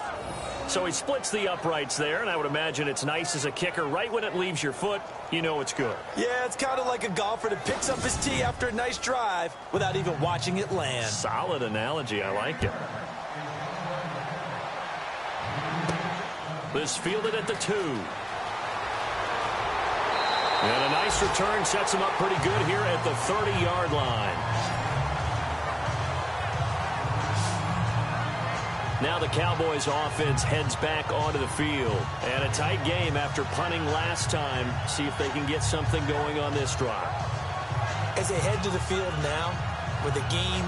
So he splits the uprights there, and I would imagine it's nice as a kicker. Right when it leaves your foot, you know it's good. Yeah, it's kind of like a golfer that picks up his tee after a nice drive without even watching it land. Solid analogy. I like it. This fielded at the 2. And a nice return sets him up pretty good here at the 30-yard line. Now the Cowboys offense heads back onto the field. And a tight game after punting last time. See if they can get something going on this drive. As they head to the field now, with the game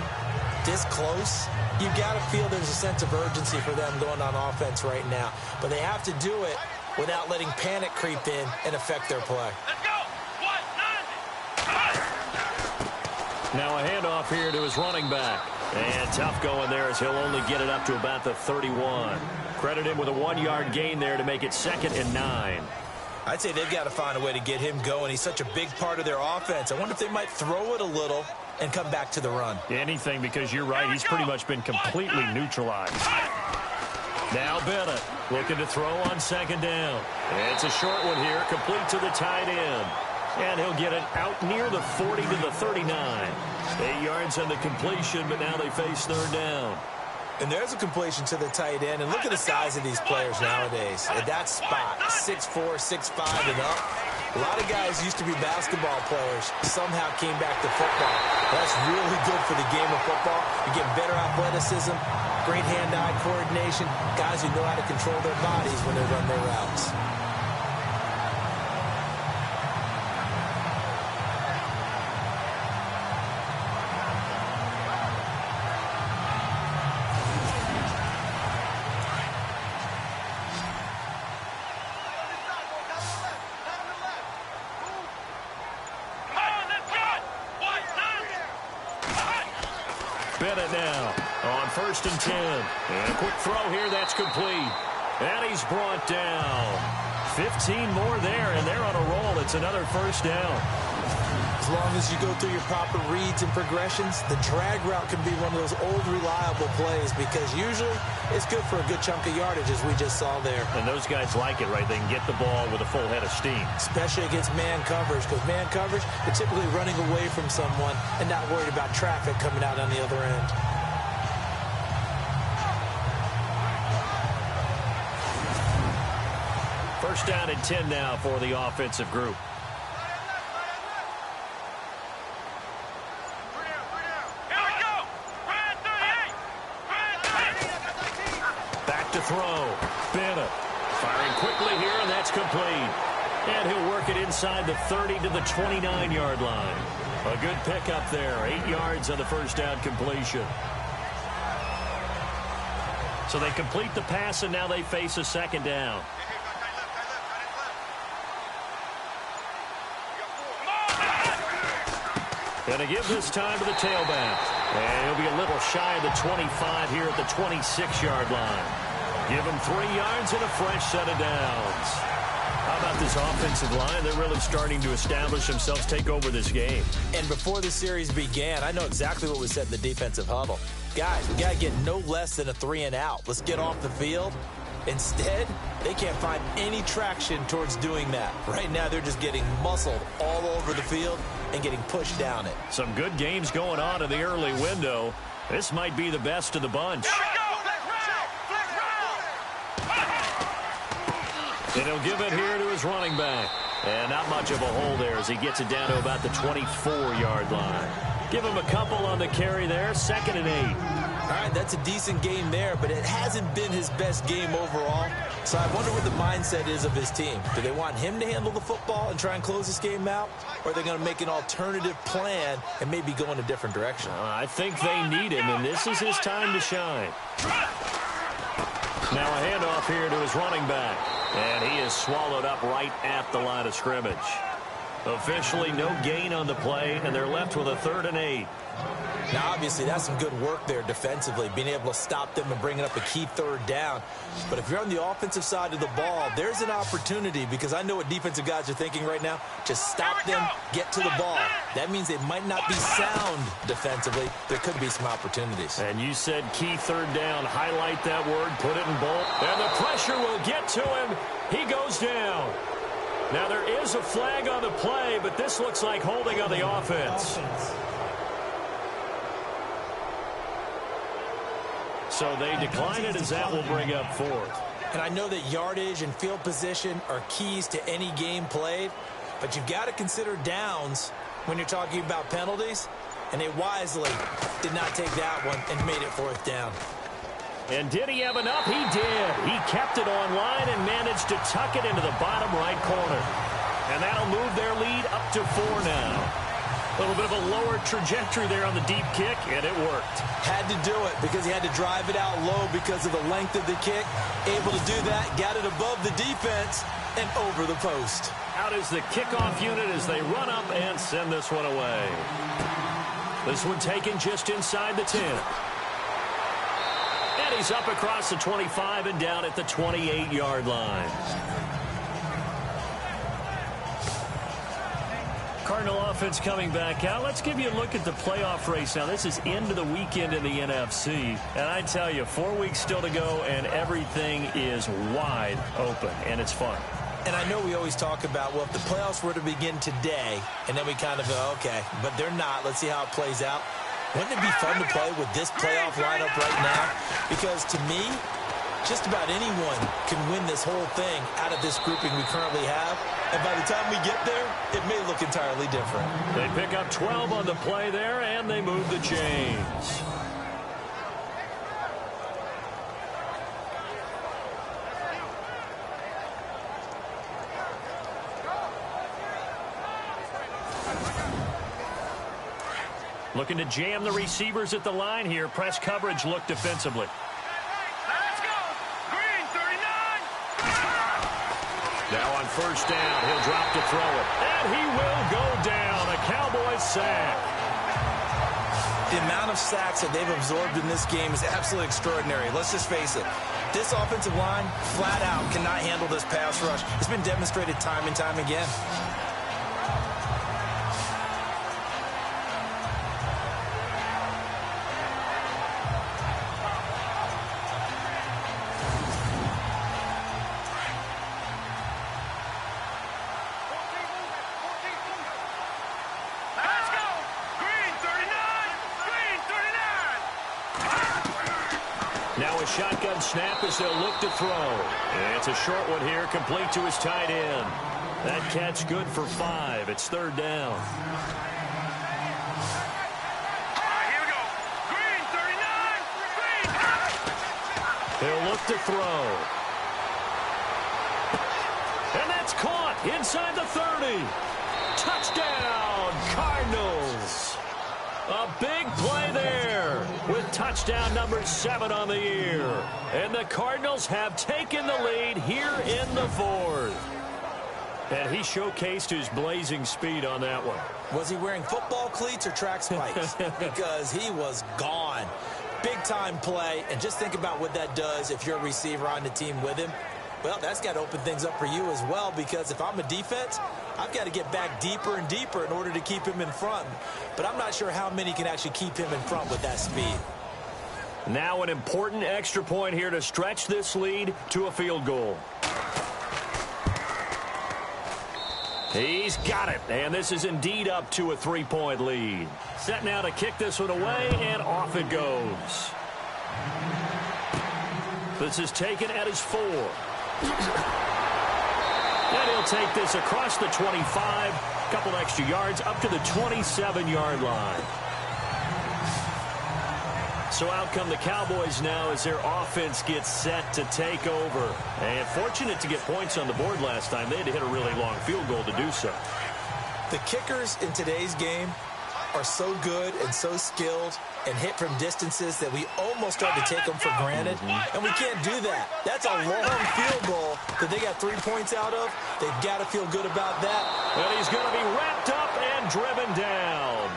this close, you got to feel there's a sense of urgency for them going on offense right now. But they have to do it without letting panic creep in and affect their play. Let's go. 190. Now a handoff here to his running back. And tough going there as he'll only get it up to about the 31. Credit him with a 1-yard gain there to make it 2nd and 9. I'd say they've got to find a way to get him going. He's such a big part of their offense. I wonder if they might throw it a little and come back to the run. Anything, because you're right, he's pretty much been completely neutralized. Now Bennett looking to throw on 2nd down. It's a short one here, complete to the tight end. And he'll get it out near the 40 to the 39. 8 yards on the completion, but now they face 3rd down. And there's a completion to the tight end. And look at the size of these players nowadays. At that spot, 6'4", 6'5", and up. A lot of guys used to be basketball players, somehow came back to football. That's really good for the game of football. You get better athleticism, great hand-eye coordination, guys who know how to control their bodies when they run their routes. Bennett now on 1st and 10. And a quick throw here. That's complete. And he's brought down. 15 more there, and they're on a roll. It's another first down. As long as you go through your proper reads and progressions, the drag route can be one of those old reliable plays because usually it's good for a good chunk of yardage, as we just saw there. And those guys like it, right? They can get the ball with a full head of steam. Especially against man coverage, because man coverage, they're typically running away from someone and not worried about traffic coming out on the other end. First down and 10 now for the offensive group. Back to throw. Bennett firing quickly here, and that's complete. And he'll work it inside the 30 to the 29-yard line. A good pickup there. 8 yards on the first down completion. So they complete the pass, and now they face a second down. Going to give this time to the tailback. And he'll be a little shy of the 25 here at the 26-yard line. Give him 3 yards and a fresh set of downs. How about this offensive line? They're really starting to establish themselves, take over this game. And before the series began, I know exactly what was said in the defensive huddle. Guys, we got to get no less than a 3 and out. Let's get off the field. Instead, they can't find any traction towards doing that. Right now, they're just getting muscled all over the field and getting pushed down it. Some good games going on in the early window. This might be the best of the bunch. And he'll give it here to his running back. And not much of a hole there as he gets it down to about the 24-yard line. Give him a couple on the carry there. 2nd and 8. All right, that's a decent game there, but it hasn't been his best game overall. So I wonder what the mindset is of his team. Do they want him to handle the football and try and close this game out? Or are they going to make an alternative plan and maybe go in a different direction? I think they need him, and this is his time to shine. Now a handoff here to his running back. And he is swallowed up right at the line of scrimmage. Officially no gain on the play, and they're left with a 3rd and 8. Now, obviously, that's some good work there defensively, being able to stop them and bringing up a key 3rd down. But if you're on the offensive side of the ball, there's an opportunity, because I know what defensive guys are thinking right now. Just stop them, get to the ball. That means they might not be sound defensively. There could be some opportunities. And you said key 3rd down. Highlight that word, put it in bold. And the pressure will get to him. He goes down. Now, there is a flag on the play, but this looks like holding on the offense. So they decline it as that will bring up 4th. And I know that yardage and field position are keys to any game played, but you've got to consider downs when you're talking about penalties, and they wisely did not take that one and made it 4th down. And did he have enough? He did. He kept it on line and managed to tuck it into the bottom right corner. And that'll move their lead up to 4 now. A little bit of a lower trajectory there on the deep kick, and it worked. Had to do it because he had to drive it out low because of the length of the kick. Able to do that, got it above the defense and over the post. Out is the kickoff unit as they run up and send this one away. This one taken just inside the 10. And he's up across the 25 and down at the 28-yard line. Cardinal offense coming back out. Let's give you a look at the playoff race now. This is into the weekend in the NFC. And I tell you, 4 weeks still to go, and everything is wide open, and it's fun. And I know we always talk about, well, if the playoffs were to begin today, and then we kind of go, okay, but they're not. Let's see how it plays out. Wouldn't it be fun to play with this playoff lineup right now? Because to me, just about anyone can win this whole thing out of this grouping we currently have. And by the time we get there, it may look entirely different. They pick up 12 on the play there, and they move the chains. Looking to jam the receivers at the line here. Press coverage look defensively. Let's go. Green 39. Now on first down, he'll drop to throw it. And he will go down. A Cowboys sack. The amount of sacks that they've absorbed in this game is absolutely extraordinary. Let's just face it. This offensive line, flat out, cannot handle this pass rush. It's been demonstrated time and time again. Now a shotgun snap as they'll look to throw. It's a short one here, complete to his tight end. That catch good for 5. It's third down. All right, here we go. Green, 39. Green. They'll look to throw. And that's caught inside the 30. Touchdown, Cardinals. A big play there with touchdown number 7 on the year. And the Cardinals have taken the lead here in the 4th. And he showcased his blazing speed on that one. Was he wearing football cleats or track spikes? Because he was gone. Big-time play. And just think about what that does if you're a receiver on the team with him. Well, that's got to open things up for you as well, because if I'm a defense, I've got to get back deeper and deeper in order to keep him in front. But I'm not sure how many can actually keep him in front with that speed. Now an important extra point here to stretch this lead to a field goal. He's got it, and this is indeed up to a 3-point lead. Set now to kick this one away, and off it goes. This is taken at his 4. And he'll take this across the 25, a couple extra yards, up to the 27-yard line. So out come the Cowboys now as their offense gets set to take over. And fortunate to get points on the board last time. They had to hit a really long field goal to do so. The kickers in today's game are so good and so skilled and hit from distances that we almost start to take them for granted. And we can't do that. That's a long field goal that they got 3 points out of. They've got to feel good about that. And he's going to be wrapped up and driven down.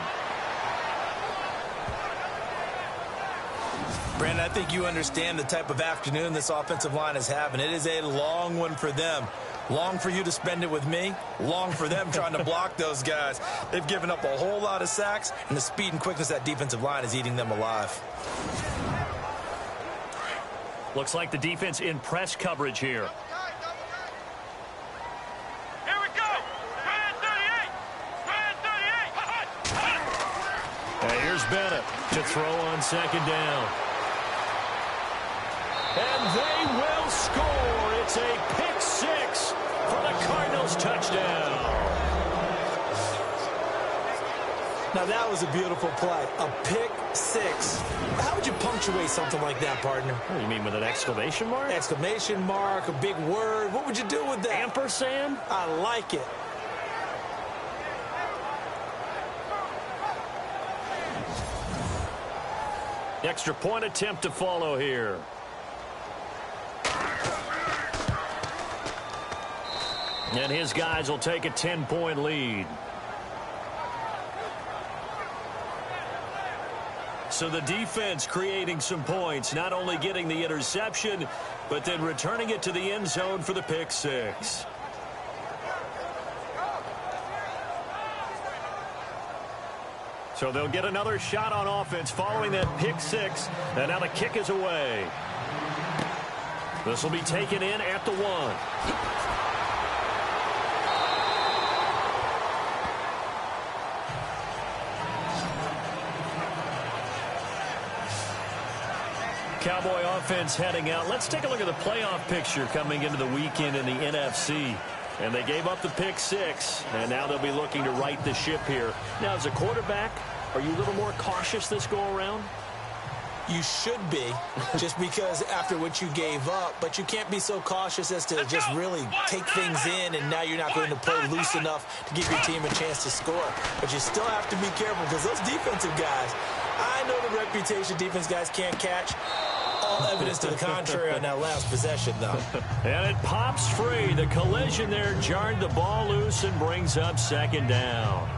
Brandon, I think you understand the type of afternoon this offensive line is having. It is a long one for them. Long for you to spend it with me. Long for them trying to block those guys. They've given up a whole lot of sacks, and the speed and quickness of that defensive line is eating them alive. Looks like the defense in press coverage here. Here we go. Brand 38. Brand 38. And here's Bennett to throw on second down. And they will score. It's a pick 6 for the Cardinals touchdown. Now, that was a beautiful play. A pick 6. How would you punctuate something like that, partner? What do you mean, with an exclamation mark? Exclamation mark, a big word. What would you do with that? Ampersand? I like it. Extra point attempt to follow here. And his guys will take a 10-point lead. So the defense creating some points, not only getting the interception, but then returning it to the end zone for the pick 6. So they'll get another shot on offense following that pick 6. And now the kick is away. This will be taken in at the 1. Cowboy offense heading out. Let's take a look at the playoff picture coming into the weekend in the NFC. And they gave up the pick 6, and now they'll be looking to right the ship here. Now, as a quarterback, are you a little more cautious this go-around? You should be, just because after what you gave up, but you can't be so cautious as to just really take things in, and now you're not going to play loose enough to give your team a chance to score. But you still have to be careful, because those defensive guys, I know the reputation defense guys can't catch. All evidence to the contrary on that last possession, though. And it pops free. The collision there jarred the ball loose and brings up second down.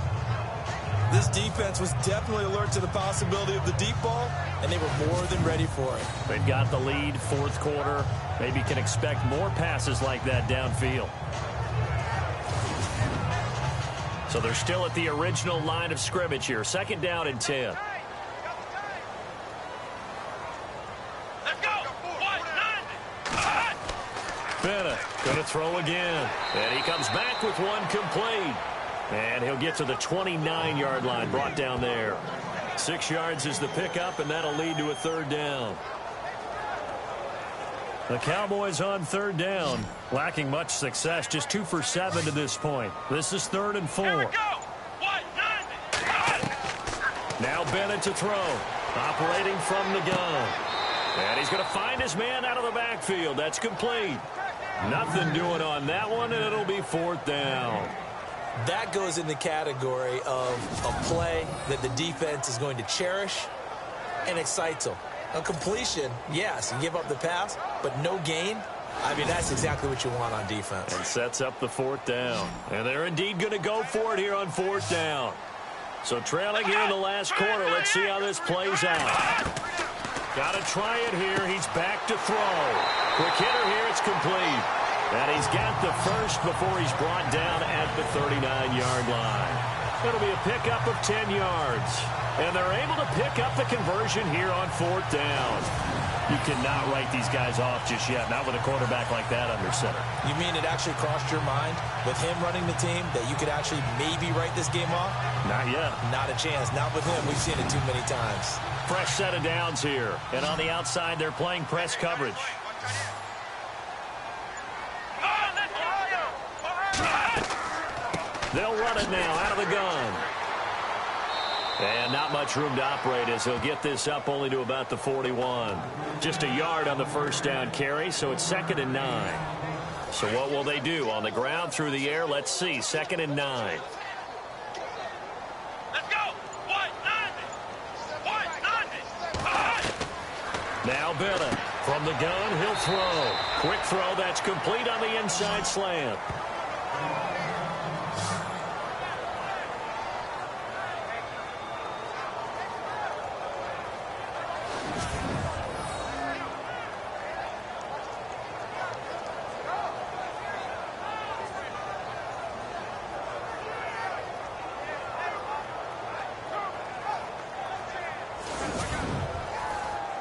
This defense was definitely alert to the possibility of the deep ball, and they were more than ready for it. They've got the lead, fourth quarter. Maybe can expect more passes like that downfield. So they're still at the original line of scrimmage here. Second down and 10. Let's go. Bennett going to throw again. And he comes back with one complete. And he'll get to the 29-yard line, brought down there. 6 yards is the pickup, and that'll lead to a third down. The Cowboys on third down, lacking much success, just 2 for 7 to this point. This is 3rd and 4. Here we go. Now Bennett to throw, operating from the gun. And he's going to find his man out of the backfield. That's complete. Nothing doing on that one, and it'll be 4th down. That goes in the category of a play that the defense is going to cherish and excites them. A completion, yes, you give up the pass, but no gain. I mean, that's exactly what you want on defense. And sets up the 4th down. And they're indeed going to go for it here on 4th down. So trailing here in the last quarter. Let's see how this plays out. Got to try it here. He's back to throw. Quick hitter here. It's complete. And he's got the first before he's brought down at the 39-yard line. It'll be a pickup of 10 yards. And they're able to pick up the conversion here on 4th down. You cannot write these guys off just yet, not with a quarterback like that under center. You mean it actually crossed your mind with him running the team that you could actually maybe write this game off? Not yet. Not a chance. Not with him. We've seen it too many times. Fresh set of downs here. And on the outside, they're playing press coverage. They'll run it now out of the gun. And not much room to operate as he'll get this up only to about the 41. Just a yard on the first down carry, so it's 2nd and 9. So what will they do? On the ground, through the air, let's see. 2nd and 9. Let's go. Now Bennett from the gun, he'll throw. Quick throw, that's complete on the inside slant.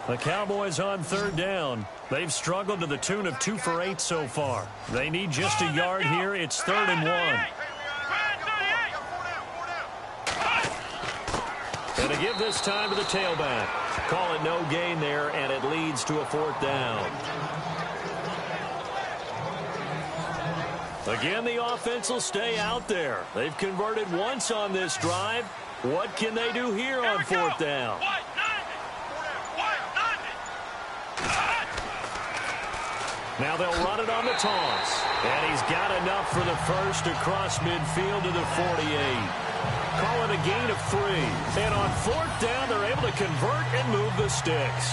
The Cowboys on third down. They've struggled to the tune of 2 for 8 so far. They need just a yard here. It's 3rd and 1. And to give this time to the tailback. Call it no gain there, and it leads to a 4th down. Again, the offense will stay out there. They've converted once on this drive. What can they do here on 4th down? Now they'll run it on the toss. And he's got enough for the first across midfield to the 48. Call it a gain of 3. And on 4th down, they're able to convert and move the sticks.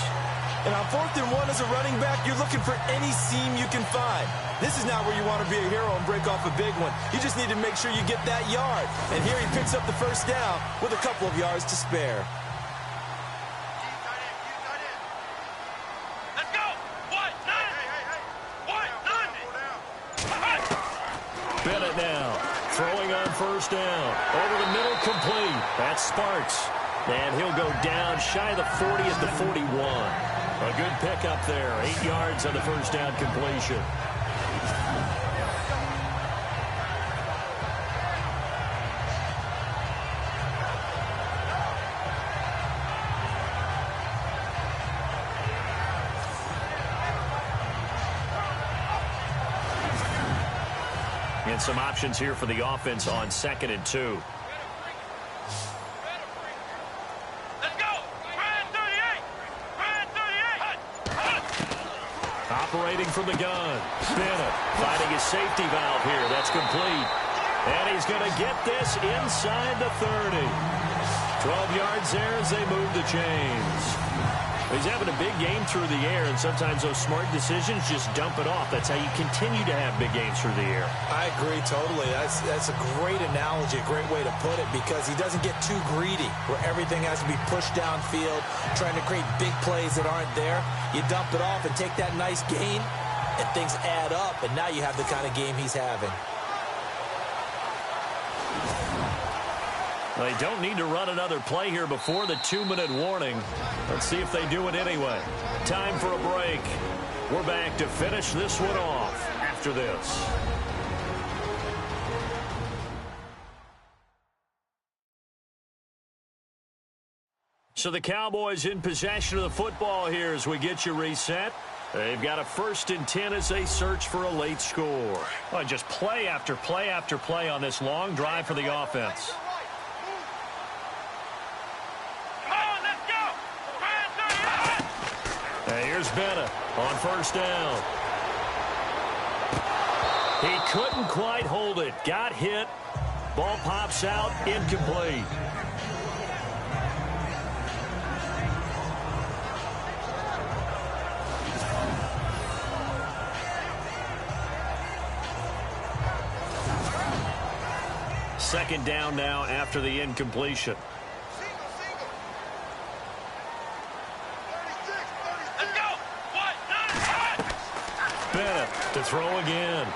And on 4th and 1 as a running back, you're looking for any seam you can find. This is not where you want to be a hero and break off a big one. You just need to make sure you get that yard. And here he picks up the first down with a couple of yards to spare. Bennett now throwing on first down. Over the middle, complete. That's Sparks. And he'll go down shy of the 40 at the 41. A good pickup there. 8 yards on the first down completion. And some options here for the offense on 2nd and 2. Let's go. Brand 38. Brand 38. Operating from the gun. Bennett finding his safety valve here. That's complete. And he's going to get this inside the 30. 12 yards there as they move the chains. He's having a big game through the air, and sometimes those smart decisions just dump it off. That's how you continue to have big games through the air. I agree totally. That's a great analogy, a great way to put it, because he doesn't get too greedy where everything has to be pushed downfield, trying to create big plays that aren't there. You dump it off and take that nice gain, and things add up, and now you have the kind of game he's having. They don't need to run another play here before the 2-minute warning. Let's see if they do it anyway. Time for a break. We're back to finish this one off after this. So the Cowboys in possession of the football here as we get you reset. They've got a 1st and 10 as they search for a late score. Oh, just play after play after play on this long drive for the offense. Here's Bennett on 1st down. He couldn't quite hold it. Got hit. Ball pops out. Incomplete. Second down now after the incompletion. Bennett to throw again.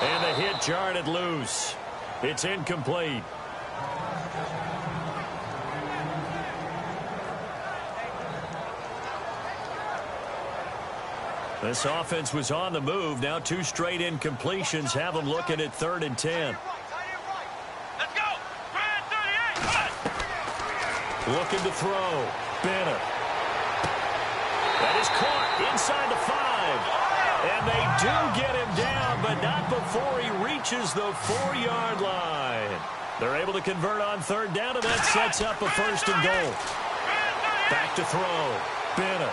And the hit jarred it loose. It's incomplete. This offense was on the move. Now 2 straight incompletions have them looking at 3rd and 10. Let's go. 38. Looking to throw. Bennett. That is caught inside the 5. And they do get him down, but not before he reaches the 4-yard line. They're able to convert on 3rd down, and that sets up a 1st and goal. Back to throw. Bennett.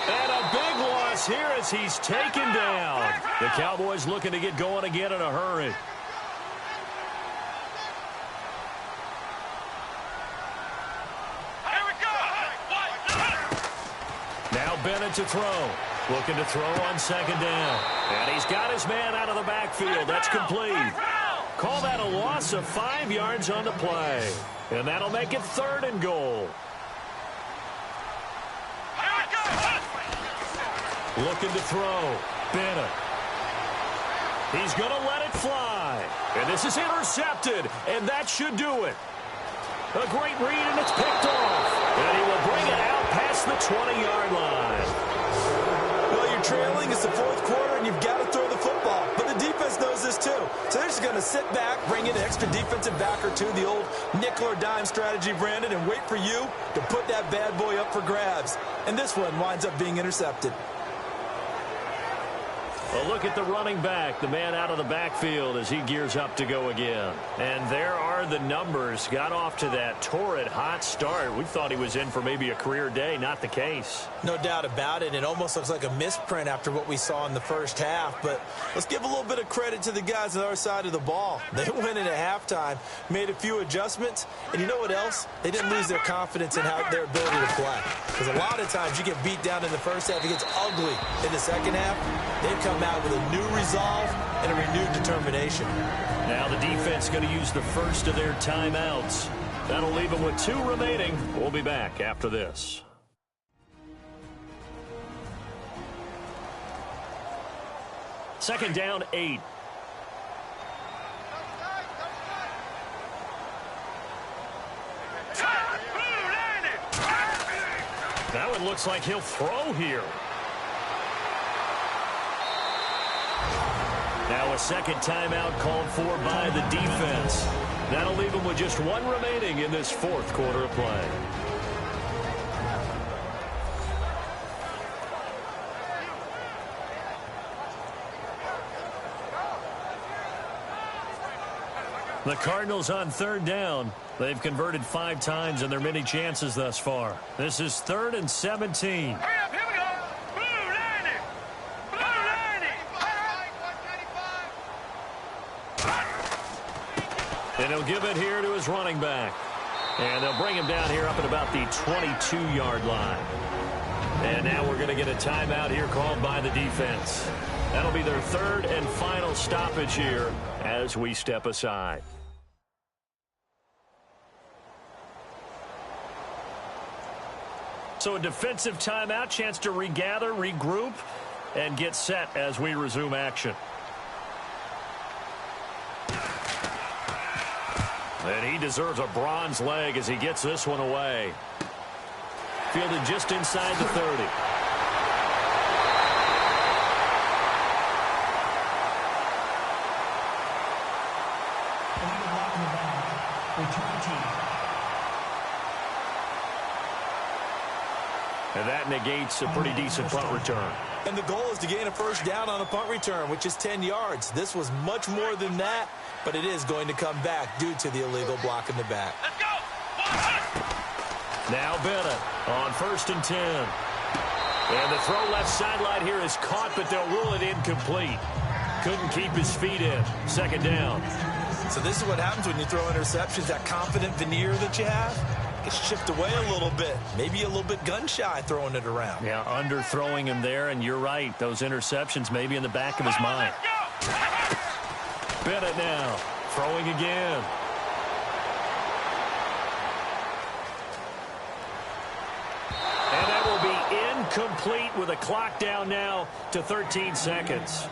And a big loss here as he's taken down. The Cowboys looking to get going again in a hurry. Bennett to throw. Looking to throw on 2nd down. And he's got his man out of the backfield. That's complete. Call that a loss of 5 yards on the play. And that'll make it 3rd and goal. Looking to throw. Bennett. He's going to let it fly. And this is intercepted. And that should do it. A great read, and it's picked off. And he will bring it out past the 20-yard line. Well, you're trailing. It's the 4th quarter, and you've got to throw the football. But the defense knows this, too. So they're just going to sit back, bring in an extra defensive back or two, the old nickel or dime strategy, Brandon, and wait for you to put that bad boy up for grabs. And this one winds up being intercepted. Well, look at the running back, the man out of the backfield as he gears up to go again. And there are the numbers. Got off to that torrid hot start. We thought he was in for maybe a career day. Not the case. No doubt about it. It almost looks like a misprint after what we saw in the first half. But let's give a little bit of credit to the guys on our side of the ball. They went in at halftime, made a few adjustments. And you know what else? They didn't lose their confidence in their ability to play. Because a lot of times you get beat down in the first half. It gets ugly in the second half. They've come out with a new resolve and a renewed determination. Now the defense going to use the first of their timeouts. That'll leave them with 2 remaining. We'll be back after this. Second down, 8. That one looks like he'll throw here. Now a second timeout called for by the defense. That'll leave them with just 1 remaining in this 4th quarter of play. The Cardinals on 3rd down. They've converted 5 times in their many chances thus far. This is 3rd and 17. And he'll give it here to his running back. And they'll bring him down here up at about the 22-yard line. And now we're going to get a timeout here called by the defense. That'll be their third and final stoppage here as we step aside. So a defensive timeout, chance to regather, regroup, and get set as we resume action. And he deserves a bronze leg as he gets this one away. Fielded just inside the 30. Return team. And that negates a pretty decent punt return. And the goal is to gain a first down on a punt return, which is 10 yards. This was much more than that, but it is going to come back due to the illegal block in the back. Let's go. Now Bennett on 1st and 10. And the throw left sideline here is caught, but they'll rule it incomplete. Couldn't keep his feet in. 2nd down. So this is what happens when you throw interceptions. That confident veneer that you have gets chipped away a little bit. Maybe a little bit gun-shy throwing it around. Yeah, underthrowing him there, and you're right. Those interceptions may be in the back of his mind. Bennett now throwing again. And that will be incomplete with a clock down now to 13 seconds.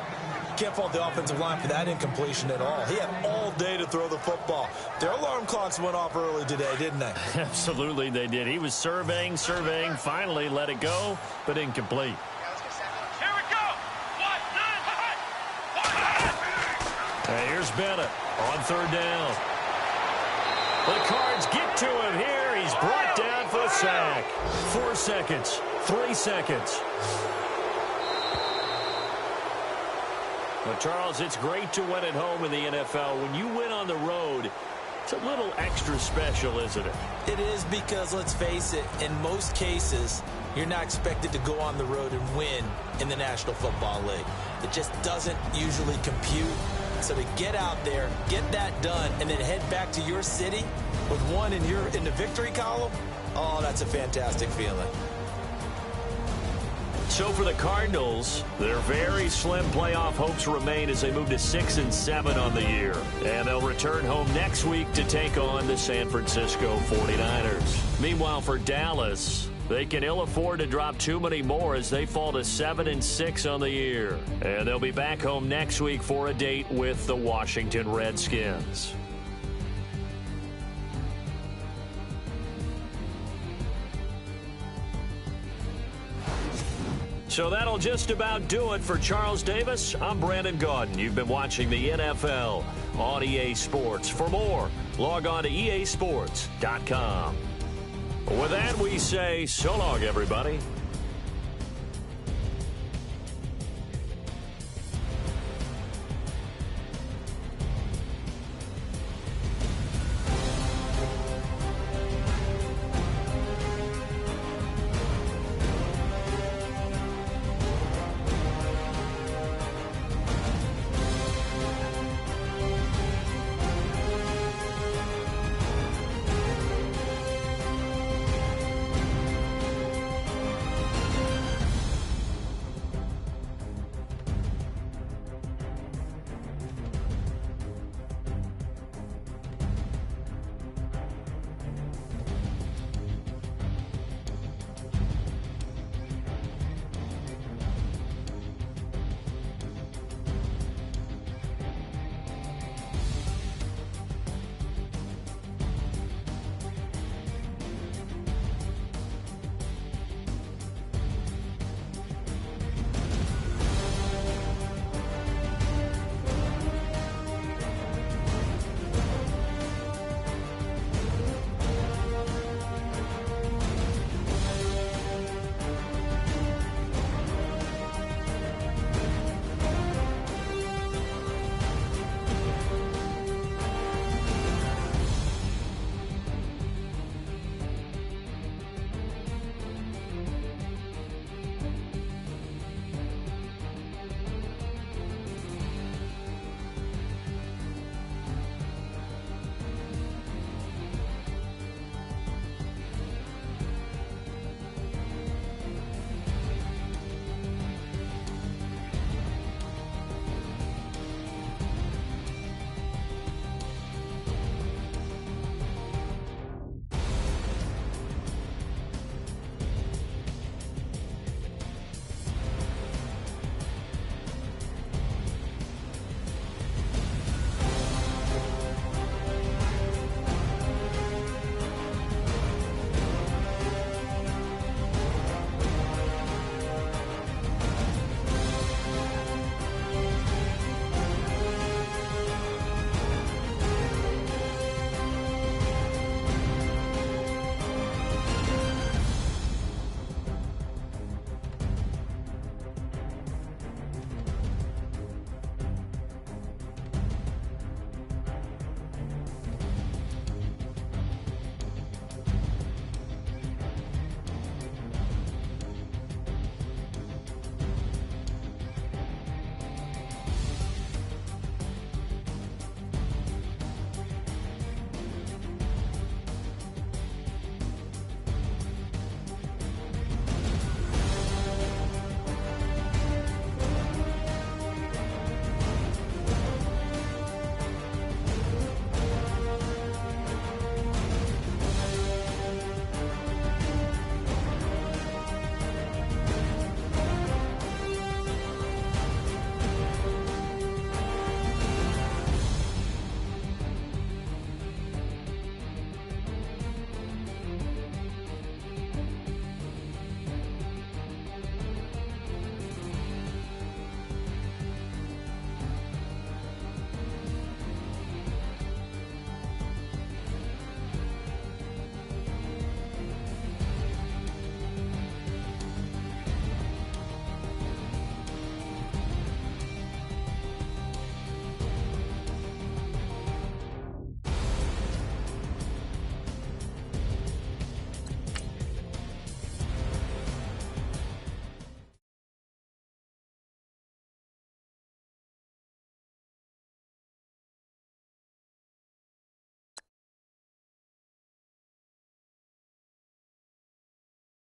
Can't fault the offensive line for that incompletion at all. He had all day to throw the football. Their alarm clocks went off early today, didn't they? Absolutely, they did. He was surveying, finally let it go, but incomplete. Here we go. Here's Bennett on 3rd down. The Cards get to him here. He's brought down for a sack. 4 seconds, 3 seconds. Well, Charles, it's great to win at home in the NFL. When you win on the road, it's a little extra special, isn't it? It is because, let's face it, in most cases, you're not expected to go on the road and win in the National Football League. It just doesn't usually compute. So to get out there, get that done, and then head back to your city with one in the victory column, oh, that's a fantastic feeling. So for the Cardinals, their very slim playoff hopes remain as they move to 6-7 on the year. And they'll return home next week to take on the San Francisco 49ers. Meanwhile, for Dallas, they can ill afford to drop too many more as they fall to 7-6 on the year. And they'll be back home next week for a date with the Washington Redskins. So that'll just about do it for Charles Davis. I'm Brandon Gaudin. You've been watching the NFL on EA Sports. For more, log on to easports.com. With that, we say so long, everybody.